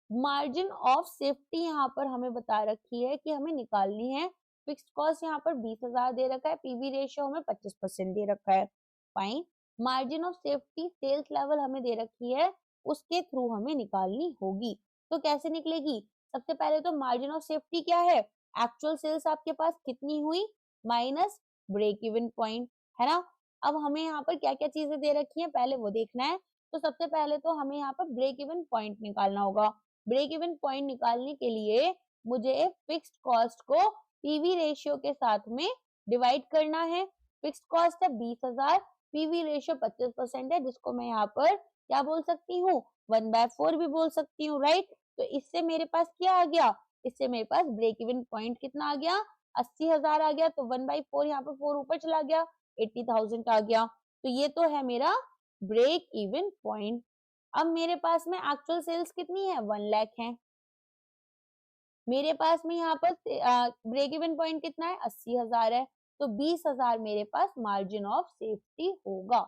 मार्जिन ऑफ सेफ्टी यहाँ पर हमें बता रखी है कि हमें निकालनी है। फिक्स्ड कॉस्ट यहाँ पर 20,000 दे रखा है, पीवी रेशियो हमें 25% दे रखा है। Fine, margin of safety sales level हमें दे रखी है, उसके थ्रू हमें निकालनी होगी। तो कैसे निकलेगी? सबसे पहले तो मार्जिन ऑफ सेफ्टी क्या है? एक्चुअल सेल्स आपके पास कितनी हुई माइनस ब्रेक इवन पॉइंट, है ना। अब हमें यहाँ पर क्या क्या चीजें दे रखी है पहले वो देखना है। तो सबसे पहले तो हमें यहाँ पर ब्रेक इवन पॉइंट निकालना होगा। ब्रेक इवन पॉइंट निकालने के लिए मुझे फिक्स्ड कॉस्ट को पीवी रेशियो के साथ में डिवाइड करना है। फिक्स्ड कॉस्ट है 20,000, पीवी रेशियो 25% है, जिसको मैं यहाँ पर क्या बोल सकती हूँ? 1/4 भी बोल सकती हूँ, राइट। तो इससे मेरे पास क्या आ गया? इससे मेरे पास ब्रेक इवन पॉइंट कितना आ गया? 80,000 आ गया। तो 1/4, यहाँ पर 4 ऊपर चला गया, 80,000 आ गया। तो ये तो है मेरा ब्रेक इवन पॉइंट। अब मेरे पास में एक्चुअल सेल्स कितनी है? 1 लाख है। मेरे पास में यहाँ पर ब्रेक इवन पॉइंट कितना है? 80,000 है। तो 20,000 मेरे पास मार्जिन ऑफ सेफ्टी होगा।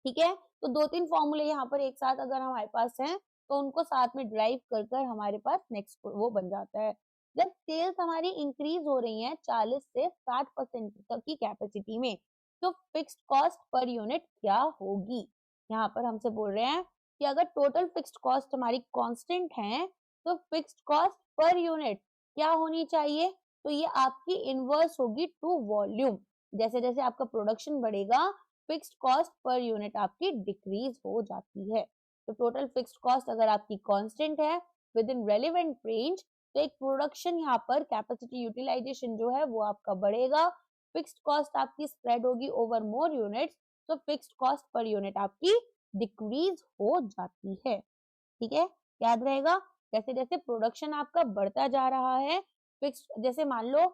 ठीक है, तो 2-3 फॉर्मूले यहाँ पर एक साथ अगर हमारे पास हैं तो उनको साथ में ड्राइव कर कर हमारे पास नेक्स्ट वो बन जाता है। जब सेल्स हमारी इंक्रीज हो रही है 40 से 60% तक की कैपेसिटी में, तो फिक्स्ड कॉस्ट पर यूनिट क्या होगी? यहाँ पर हमसे बोल रहे हैं कि अगर टोटल फिक्स्ड कॉस्ट हमारी कांस्टेंट है तो फिक्स्ड कॉस्ट पर यूनिट क्या होनी चाहिए? तो ये आपकी इनवर्स होगी टू वॉल्यूम। जैसे जैसे आपका प्रोडक्शन बढ़ेगा फिक्स्ड कॉस्ट पर यूनिट आपकी डिक्रीज हो जाती है। तो टोटल फिक्स्ड कॉस्ट अगर आपकी कांस्टेंट है विद इन रेलिवेंट रेंज, तो एक प्रोडक्शन यहाँ पर कैपेसिटी यूटिलाइजेशन जो है वो आपका बढ़ेगा, फिक्स्ड कॉस्ट आपकी स्प्रेड होगी ओवर मोर यूनिट्स, तो फिक्स्ड कॉस्ट पर यूनिट आपकी डिक्रीज हो जाती है। ठीक है, याद रहेगा। जैसे जैसे प्रोडक्शन आपका बढ़ता जा रहा है, फिक्स जैसे मान लो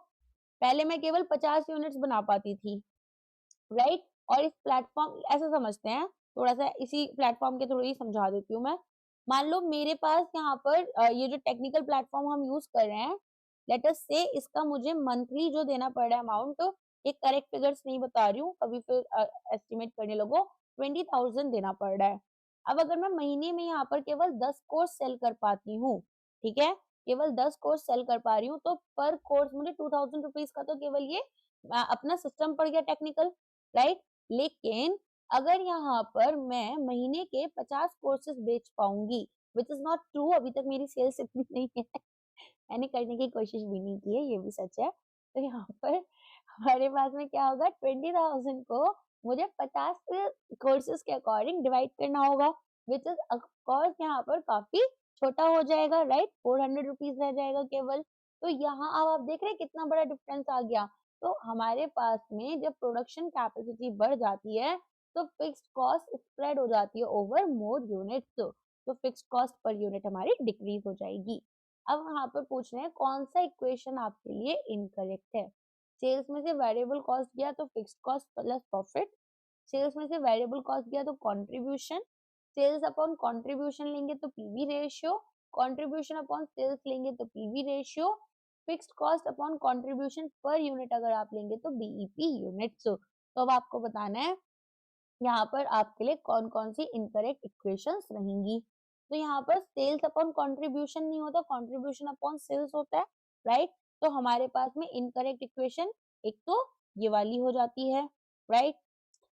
पहले मैं केवल 50 यूनिट्स बना पाती थी, राइट। और इस प्लेटफॉर्म ऐसा समझते हैं, थोड़ा सा इसी प्लेटफॉर्म के थ्रू ही समझा देती हूँ मैं। मान लो मेरे पास यहाँ पर ये जो टेक्निकल प्लेटफॉर्म हम यूज कर रहे हैं, लेट अस से इसका मुझे मंथली जो देना पड़ रहा है अमाउंट, ये करेक्ट फिगर्स नहीं बता रही हूँ, कभी फिर एस्टिमेट करने लगो, 20,000 देना पड़ रहा है। अब अगर मैं महीने में यहाँ पर केवल 10 कोर्स सेल कर पाती हूँ, ठीक है, केवल 10 कोर्स सेल कर पा रही हूँ, तो पर कोर्स मुझे 2,000 रुपीज का तो केवल ये अपना सिस्टम पड़ गया टेक्निकल, राइट। लेकिन अगर यहाँ पर मैं महीने के 50 कोर्सेज बेच पाऊंगी, विच इज नॉट ट्रू, अभी तक मेरी सेल्स इतनी नहीं है, मैंने करने की कोशिश भी नहीं की है, ये भी सच है। तो यहाँ पर हमारे पास में क्या होगा? 20,000 को मुझे 50 कोर्सेज के अकॉर्डिंग डिवाइड करना होगा, विच इज ऑफकोर्स यहाँ पर काफी छोटा हो जाएगा, राइट। 400 रुपीज रह जाएगा केवल। तो यहाँ अब आप देख रहे हैं कितना बड़ा डिफरेंस आ गया। तो हमारे पास में जब प्रोडक्शन कैपेसिटी बढ़ जाती है तो फिक्स्ड कॉस्ट स्प्रेड हो जाती है ओवर मोर यूनिट्स, तो फिक्स्ड कॉस्ट पर यूनिट हमारी डिक्रीज हो जाएगी। अब यहाँ पर पूछ रहे हैं कौन सा इक्वेशन आपके लिए इनकरेक्ट है। सेल्स में से वेरिएबल कॉस्ट गया तो fixed cost plus profit, sales में से वेरिएबल कॉस्ट गया तो कंट्रीब्यूशन, सेल्स अपॉन कंट्रीब्यूशन लेंगे तो PV ratio, contribution upon sales लेंगे तो PV ratio, fixed cost upon contribution per unit अगर आप लेंगे तो बीईपी यूनिट्स। तो अब आपको बताना है यहाँ पर आपके लिए कौन कौन सी इनकरेक्ट इक्वेशंस रहेंगी। तो यहाँ पर सेल्स अपॉन कंट्रीब्यूशन नहीं होता, कंट्रीब्यूशन अपॉन सेल्स होता है, राइट। तो हमारे पास में इनकरेक्ट इक्वेशन एक तो ये वाली हो जाती है, राइट।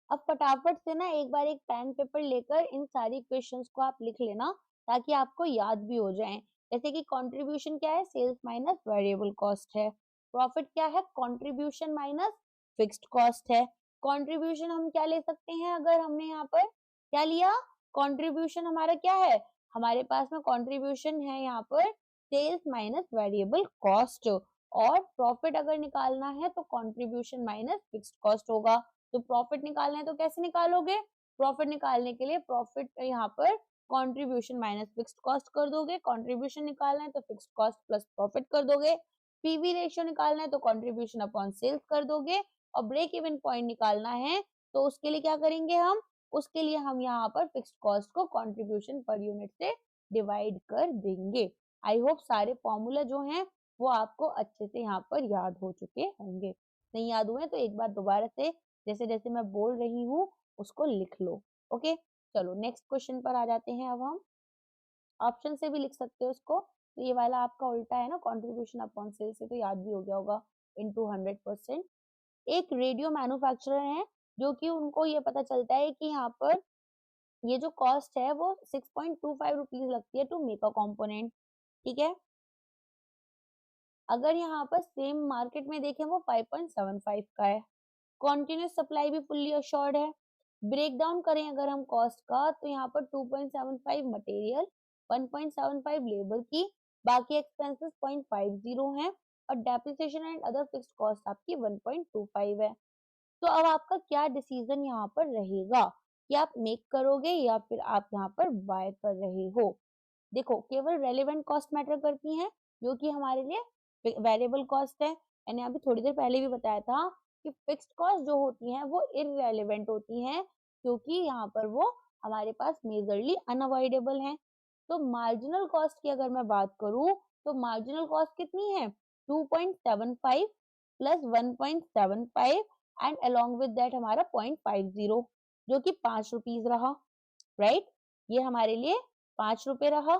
अब फटाफट से ना एक बार एक पेन पेपर लेकर इन सारी इक्वेशंस को आप लिख लेना ताकि आपको याद भी हो जाए। जैसे कि कंट्रीब्यूशन क्या है, सेल्स माइनस वेरिएबल कॉस्ट है। प्रॉफिट क्या है, कंट्रीब्यूशन माइनस फिक्स्ड कॉस्ट है। कंट्रीब्यूशन हम क्या ले सकते हैं, अगर हमने यहाँ पर क्या लिया, कंट्रीब्यूशन हमारा क्या है, हमारे पास में कंट्रीब्यूशन है यहाँ पर सेल्स माइनस वेरिएबल कॉस्ट, और प्रॉफिट अगर निकालना है तो कंट्रीब्यूशन माइनस फिक्स्ड कॉस्ट होगा। तो प्रॉफिट निकालना है तो कैसे निकालोगे, प्रॉफिट निकालने के लिए प्रॉफिट यहाँ पर कंट्रीब्यूशन माइनस फिक्स्ड कॉस्ट कर दोगे, कंट्रीब्यूशन निकालना है तो फिक्स्ड कॉस्ट प्लस प्रॉफिट कर दोगे, पीवी रेशियो निकालना है तो कंट्रीब्यूशन अपॉन सेल्स कर दोगे, और ब्रेक इवन पॉइंट निकालना है तो उसके लिए क्या करेंगे हम, उसके लिए हम यहाँ पर फिक्स्ड कॉस्ट को कंट्रीब्यूशन पर यूनिट से डिवाइड कर देंगे। आई होप सारे फॉर्मूला जो हैं वो आपको अच्छे से यहाँ पर याद हो चुके होंगे। नहीं याद हुए तो एक बार दोबारा से जैसे जैसे मैं बोल रही हूँ उसको लिख लो। ओके, चलो नेक्स्ट क्वेश्चन पर आ जाते हैं। अब हम ऑप्शन से भी लिख सकते हो उसको, तो ये वाला आपका उल्टा है ना, कंट्रीब्यूशन अपॉन सेल्स से तो याद भी हो गया होगा इनटू 100%। एक रेडियो मैन्युफैक्चरर है जो कि उनको ये पता चलता है कि यहाँ पर ये जो कॉस्ट है वो 6.25 रुपीज लगती है टू मेक अ कॉम्पोनेंट, ठीक है। अगर यहाँ पर सेम मार्केट में देखें वो 5.75 का है, कॉन्टिन्यूस सप्लाई भी फुल्ली अश्योर्ड है। ब्रेक डाउन करें अगर हम कॉस्ट का तो यहाँ पर 2.75 मटेरियल, 1.75 लेबर की, बाकी एक्सपेंसेस 0.50 हैं, और depreciation and other fixed cost आपकी 1.25 है। तो अब आपका क्या डिसीजन यहाँ पर रहेगा कि आप मेक करोगे या फिर आप यहाँ पर बाय कर रहे हो। देखो केवल रेलेवेंट कॉस्ट मैटर करती हैं जो कि हमारे लिए वेरिएबल कॉस्ट है। मैंने अभी थोड़ी देर पहले भी बताया था कि फिक्स्ड कॉस्ट जो होती हैं वो इररेलेवेंट होती हैं क्योंकि यहाँ पर वो हमारे पास मेजरली अनअवॉइडेबल हैं। तो मार्जिनल कॉस्ट की अगर मैं बात करूं तो मार्जिनल कॉस्ट कितनी है, 2.75 plus 1.75 and along with that हमारा 0.50 जो कि 5 रुपीज रहा, राइट। ये हमारे लिए 5 रुपए रहा।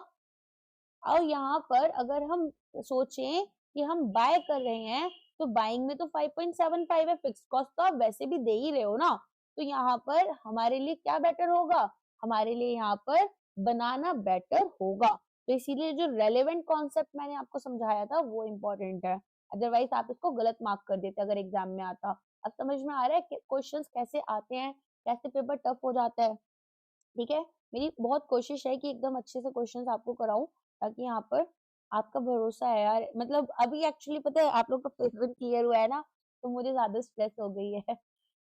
और यहाँ पर अगर हम सोचें कि हम बाय कर रहे हैं तो बाइंग में तो 5.75 है, फिक्स कॉस्ट तो आप वैसे भी दे ही रहे हो ना, तो यहाँ पर हमारे लिए क्या बेटर होगा, हमारे लिए यहाँ पर बनाना बेटर होगा। तो इसीलिए जो रेलेवेंट कॉन्सेप्ट मैंने आपको समझाया था वो इम्पोर्टेंट है, अदरवाइज आप इसको गलत मार्क कर देते अगर एग्जाम में आता। अब समझ में आ रहा है क्वेश्चंस कैसे आते हैं, कैसे पेपर टफ हो जाता है, ठीक है। मेरी बहुत कोशिश है कि एकदम अच्छे से क्वेश्चंस आपको कराऊं ताकि यहाँ पर आपका भरोसा है यार, मतलब अभी एक्चुअली पता है आप लोग का पेपर क्लियर हुआ है ना तो मुझे ज्यादा स्ट्रेस हो गई है।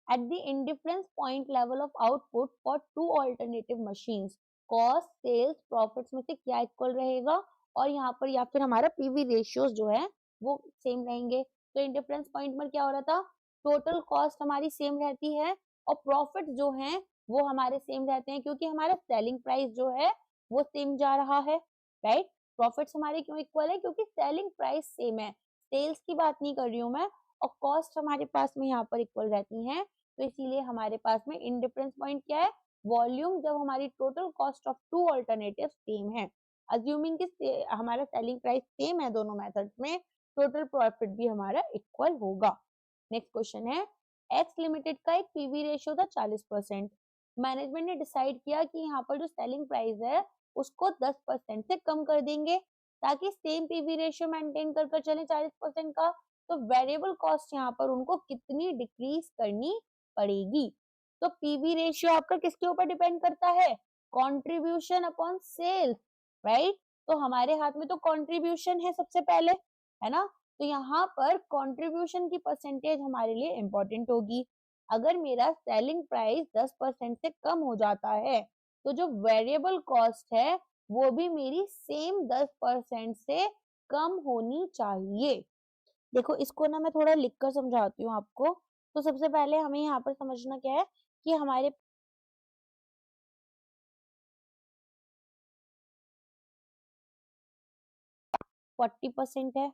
At the indifference point level of output for two alternative machines, cost sales profits में से क्या इक्वल रहेगा, और यहाँ पर या फिर हमारा पीवी रेशियोज जो है वो सेम रहेंगे। तो इंडिफरेंस पॉइंट पर क्या हो रहा था, टोटल कॉस्ट हमारी सेम रहती है और प्रॉफिट जो है वो हमारे सेम रहते हैं क्योंकि हमारा सेलिंग प्राइस जो है वो सेम जा रहा है, राइट। प्रॉफिट्स हमारे क्यों इक्वल है, क्योंकि सेलिंग प्राइस सेम है, सेल्स की बात नहीं कर रही हूँ मैं, और कॉस्ट हमारे पास में यहाँ पर इक्वल रहती हैं। तो इसीलिए हमारे पास में इंडिफरेंस पॉइंट क्या है, वॉल्यूम जब हमारी total cost of two alternative same है, अज्यूमिंग कि हमारा सेलिंग प्राइस सेम है दोनों मेथड्स में, टोटल प्रॉफिट भी हमारा इक्वल होगा। नेक्स्ट क्वेश्चन है, एक्स लिमिटेड का एक पीवी रेशियो था 40%, मैनेजमेंट ने डिसाइड किया कि यहाँ पर जो सेलिंग प्राइस है उसको 10% से कम कर देंगे ताकि सेम पीवी रेशियो मेंटेन कर चले 40% का। तो वेरिएबल कॉस्ट यहाँ पर उनको कितनी डिक्रीज करनी पड़ेगी। तो पीवी रेशियो आपका किसके ऊपर डिपेंड करता है, कंट्रीब्यूशन अपॉन सेल्स, राइट। तो हमारे हाथ में तो कंट्रीब्यूशन है सबसे पहले, है ना। तो यहाँ पर कंट्रीब्यूशन की परसेंटेज हमारे लिए इंपॉर्टेंट होगी। अगर मेरा सेलिंग प्राइस 10% से कम हो जाता है तो जो वेरिएबल कॉस्ट है वो भी मेरी सेम 10% से कम होनी चाहिए। देखो इसको ना मैं थोड़ा लिखकर समझाती हूँ आपको। तो सबसे पहले हमें यहाँ पर समझना क्या है कि हमारे 40% है,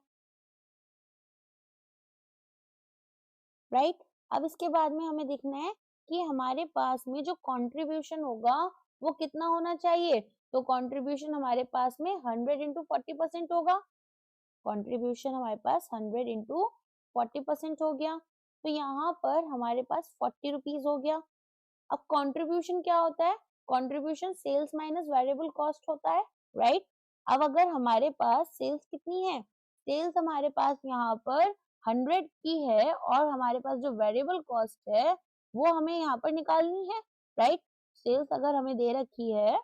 राइट। अब इसके बाद में हमें देखना है कि हमारे पास में जो कंट्रीब्यूशन होगा वो कितना होना चाहिए। तो कंट्रीब्यूशन हमारे पास में 100 इंटू 40% होगा। कंट्रीब्यूशन हमारे पास 100 इंटू 40% हो गया। तो यहाँ पर हमारे पास 40 रुपीज हो गया। अब कंट्रीब्यूशन क्या होता है? Contribution sales minus variable cost होता है, राइट। अब अगर हमारे पास सेल्स कितनी है, सेल्स हमारे पास यहाँ पर 100 की है और हमारे पास जो वेरिएबल कॉस्ट है वो हमें यहाँ पर निकालनी है, राइट। सेल्स अगर हमें दे रखी है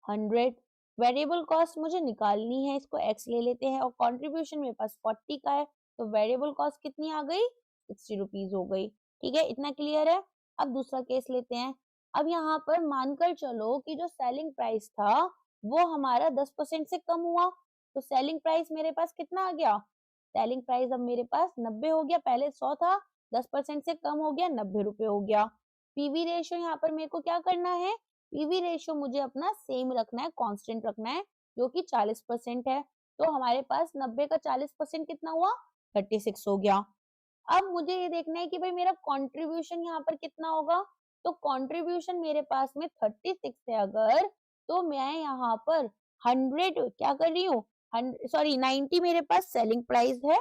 100, वेरिएबल कॉस्ट मुझे निकालनी है, इसको x ले लेते हैं, और कंट्रीब्यूशन मेरे पास 40 का है, तो वेरिएबल कॉस्ट कितनी आ गई? 60 रुपीज हो गई। ठीक है, इतना क्लियर है। अब दूसरा केस लेते हैं। अब यहाँ पर मानकर चलो कि जो सेलिंग प्राइस था वो हमारा 10% से कम हुआ, तो सेलिंग प्राइस मेरे पास कितना आ गया? सेलिंग प्राइस अब मेरे पास 90 हो गया, पहले 100 था, 10% से कम हो गया, 90 रुपए हो गया। पीवी रेशियो यहाँ पर मेरे को क्या करना है? पीवी रेशियो मुझे अपना सेम रखना है, कांस्टेंट रखना है, जो कि 40% है। तो हमारे पास 90 का 40% कितना हुआ? 36 हो गया। अब मुझे ये देखना है कि भाई मेरा कंट्रीब्यूशन यहाँ पर कितना होगा। तो कंट्रीब्यूशन मेरे पास में 36 है अगर, तो मैं यहाँ पर 100 क्या कर रही हूँ, 90 मेरे पास सेलिंग प्राइस है,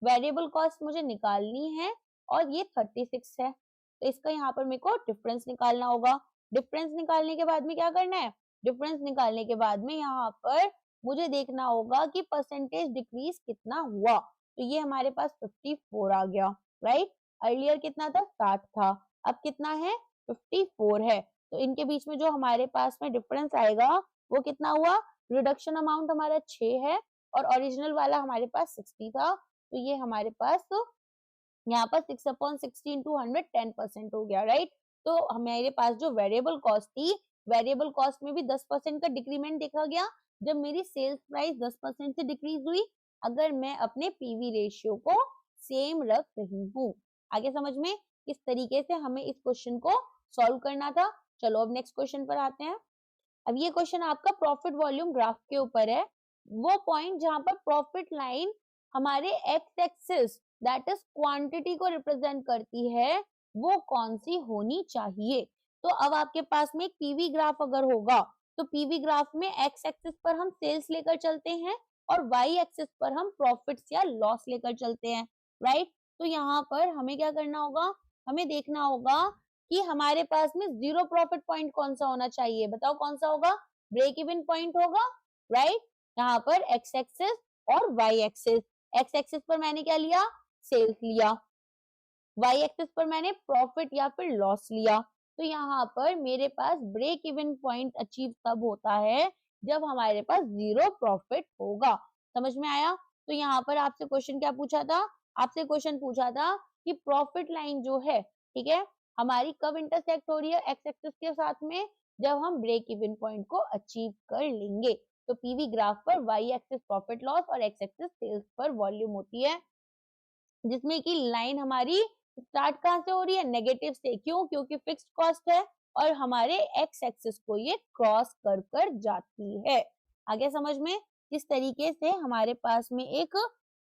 वेरिएबल कॉस्ट मुझे निकालनी है, और ये 36 है। तो इसका यहाँ पर मेरे को डिफरेंस निकालना होगा। डिफरेंस निकालने के बाद में क्या करना है? डिफरेंस निकालने के बाद में यहाँ पर मुझे देखना होगा कि परसेंटेज डिक्रीज कितना हुआ। तो ये हमारे पास 54 आ गया, राइट। अर्लियर कितना था? 60 था, अब कितना है? 54 है। तो इनके बीच में जो हमारे पास में डिफरेंस आएगा वो कितना हुआ? रिडक्शन अमाउंट हमारा 6 है और ओरिजिनल वाला हमारे पास 60 था, तो ये हमारे पास यहाँ पर 6/60 इंटू 100 10% हो गया, राइट। तो हमारे पास जो वेरिएबल कॉस्ट थी, वेरिएबल कॉस्ट में भी 10% का डिक्रीमेंट देखा गया जब मेरी सेल्स प्राइस 10% से डिक्रीज हुई, अगर मैं अपने पीवी रेशियो को सेम रख रही हूँ। आगे समझ में किस तरीके से हमें इस क्वेश्चन को सॉल्व करना था। चलो अब नेक्स्ट क्वेश्चन पर आते हैं। अब ये क्वेश्चन आपका प्रॉफिट वॉल्यूम ग्राफ के ऊपर है। वो पॉइंट जहां पर प्रॉफिट लाइन हमारे x axis that is quantity को रिप्रेजेंट करती है, वो कौन सी होनी चाहिए। तो अब आपके पास में एक पीवी ग्राफ अगर होगा, तो पीवी ग्राफ में एक्स एक्सिस पर हम सेल्स लेकर चलते हैं और वाई एक्सिस पर हम प्रॉफिट्स या लॉस लेकर चलते हैं, राइट। तो यहाँ पर हमें क्या करना होगा? हमें देखना होगा कि हमारे पास में जीरो प्रॉफिट पॉइंट कौन सा होना चाहिए। बताओ कौन सा होगा? ब्रेक इवन पॉइंट होगा, राइट। यहाँ पर एक्स एक्सिस और वाई एक्सिस, एक्स एक्सिस पर मैंने क्या लिया? सेल्स लिया, वाई एक्सिस पर मैंने प्रॉफिट या फिर लॉस लिया। तो यहाँ पर मेरे पास ब्रेक इवन पॉइंट अचीव तब होता है जब हमारे पास जीरो प्रॉफिट होगा। समझ में आया? तो यहाँ पर आपसे क्वेश्चन क्या पूछा था? आपसे क्वेश्चन पूछा था कि प्रॉफिट लाइन जो है, ठीक है, हमारी कब इंटरसेक्ट हो रही है एक्स एक्सिस के साथ में? जब हम ब्रेक इवन पॉइंट को अचीव कर लेंगे। तो पीवी ग्राफ पर वाई एक्सिस प्रॉफिट लॉस और एक्स एक्सिस सेल्स पर वॉल्यूम होती है, जिसमें कि लाइन हमारी स्टार्ट कहां से हो रही है? नेगेटिव से। क्यों? क्योंकि फिक्स्ड कॉस्ट है और हमारे एक्स एक्सिस को ये क्रॉस कर कर जाती है। आगे समझ में किस तरीके से हमारे पास में एक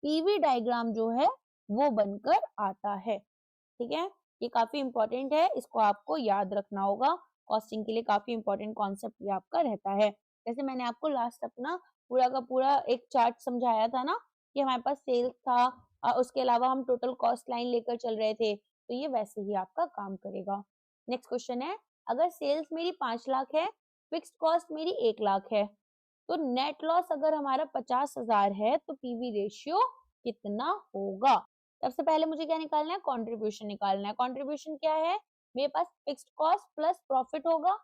पीवी डायग्राम जो है वो बनकर आता है। ठीक है, ये काफी इंपॉर्टेंट है, इसको आपको याद रखना होगा। कॉस्टिंग के लिए काफी इंपॉर्टेंट कॉन्सेप्ट ये आपका रहता है। जैसे मैंने आपको लास्ट अपना पूरा का पूरा एक चार्ट समझाया था ना कि हमारे पास सेल्स था, उसके अलावा हम टोटल कॉस्ट लाइन लेकर चल रहे थे, तो ये वैसे ही आपका काम करेगा। नेक्स्ट क्वेश्चन है, अगर सेल्स मेरी 5 लाख है, फिक्स्ड कॉस्ट मेरी 1 लाख है, तो नेट लॉस अगर हमारा 50,000 है, तो पीवी रेशियो कितना होगा? सबसे पहले मुझे क्या निकालना है? कंट्रीब्यूशन निकालना है। कंट्रीब्यूशन क्या है? मेरे पास फिक्स्ड कॉस्ट प्लस प्रॉफिट होगा,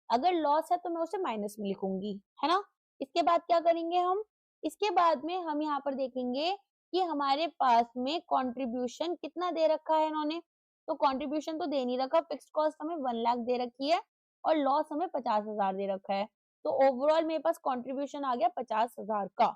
अगर लॉस है तो मैं उसे माइनस में लिखूंगी, है ना। इसके बाद क्या करेंगे हम? इसके बाद में हम यहाँ पर देखेंगे कि हमारे पास में कंट्रीब्यूशन कितना दे रखा है इन्होंने। तो कंट्रीब्यूशन तो दे नहीं रखा, फिक्स्ड कॉस्ट हमें 1 लाख दे रखी है और लॉस हमें 50,000 दे रखा है। तो ओवरऑल मेरे पास कंट्रीब्यूशन आ गया 50,000 का।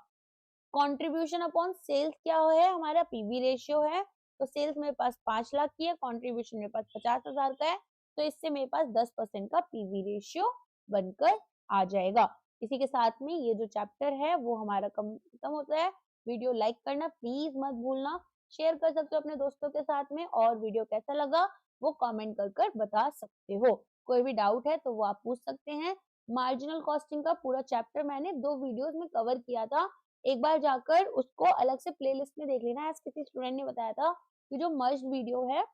कंट्रीब्यूशन अपॉन सेल्स क्या है, हमारा पीवी रेशियो है। तो सेल्स मेरे पास 5 लाख की है, कंट्रीब्यूशन मेरे पास 50,000 का है, तो इससे मेरे पास 10% का पीवी रेशियो बनकर आ जाएगा। इसी के साथ में ये जो चैप्टर है वो हमारा खत्म होता है। वीडियो लाइक करना प्लीज मत भूलना, शेयर कर सकते हो अपने दोस्तों के साथ में, और वीडियो कैसा लगा वो कमेंट कर बता सकते हो। कोई भी डाउट है तो वो आप पूछ सकते हैं। मार्जिनल कॉस्टिंग का पूरा चैप्टर मैंने 2 वीडियोस में कवर किया था, एक बार जाकर उसको अलग से प्लेलिस्ट में देख लेना। एज किसी स्टूडेंट ने बताया था कि जो मर्ज वीडियो है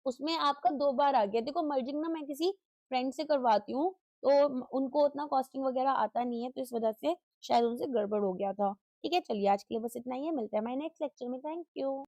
उसमें आपका 2 बार आ गया। देखो मर्जिंग ना मैं किसी फ्रेंड से करवाती हूँ, तो उनको उतना कॉस्टिंग वगैरह आता नहीं है, तो इस वजह से शायद उनसे गड़बड़ हो गया था। ठीक है, चलिए आज के लिए बस इतना ही है, मिलते हैं हमारे नेक्स्ट लेक्चर में। Thank you.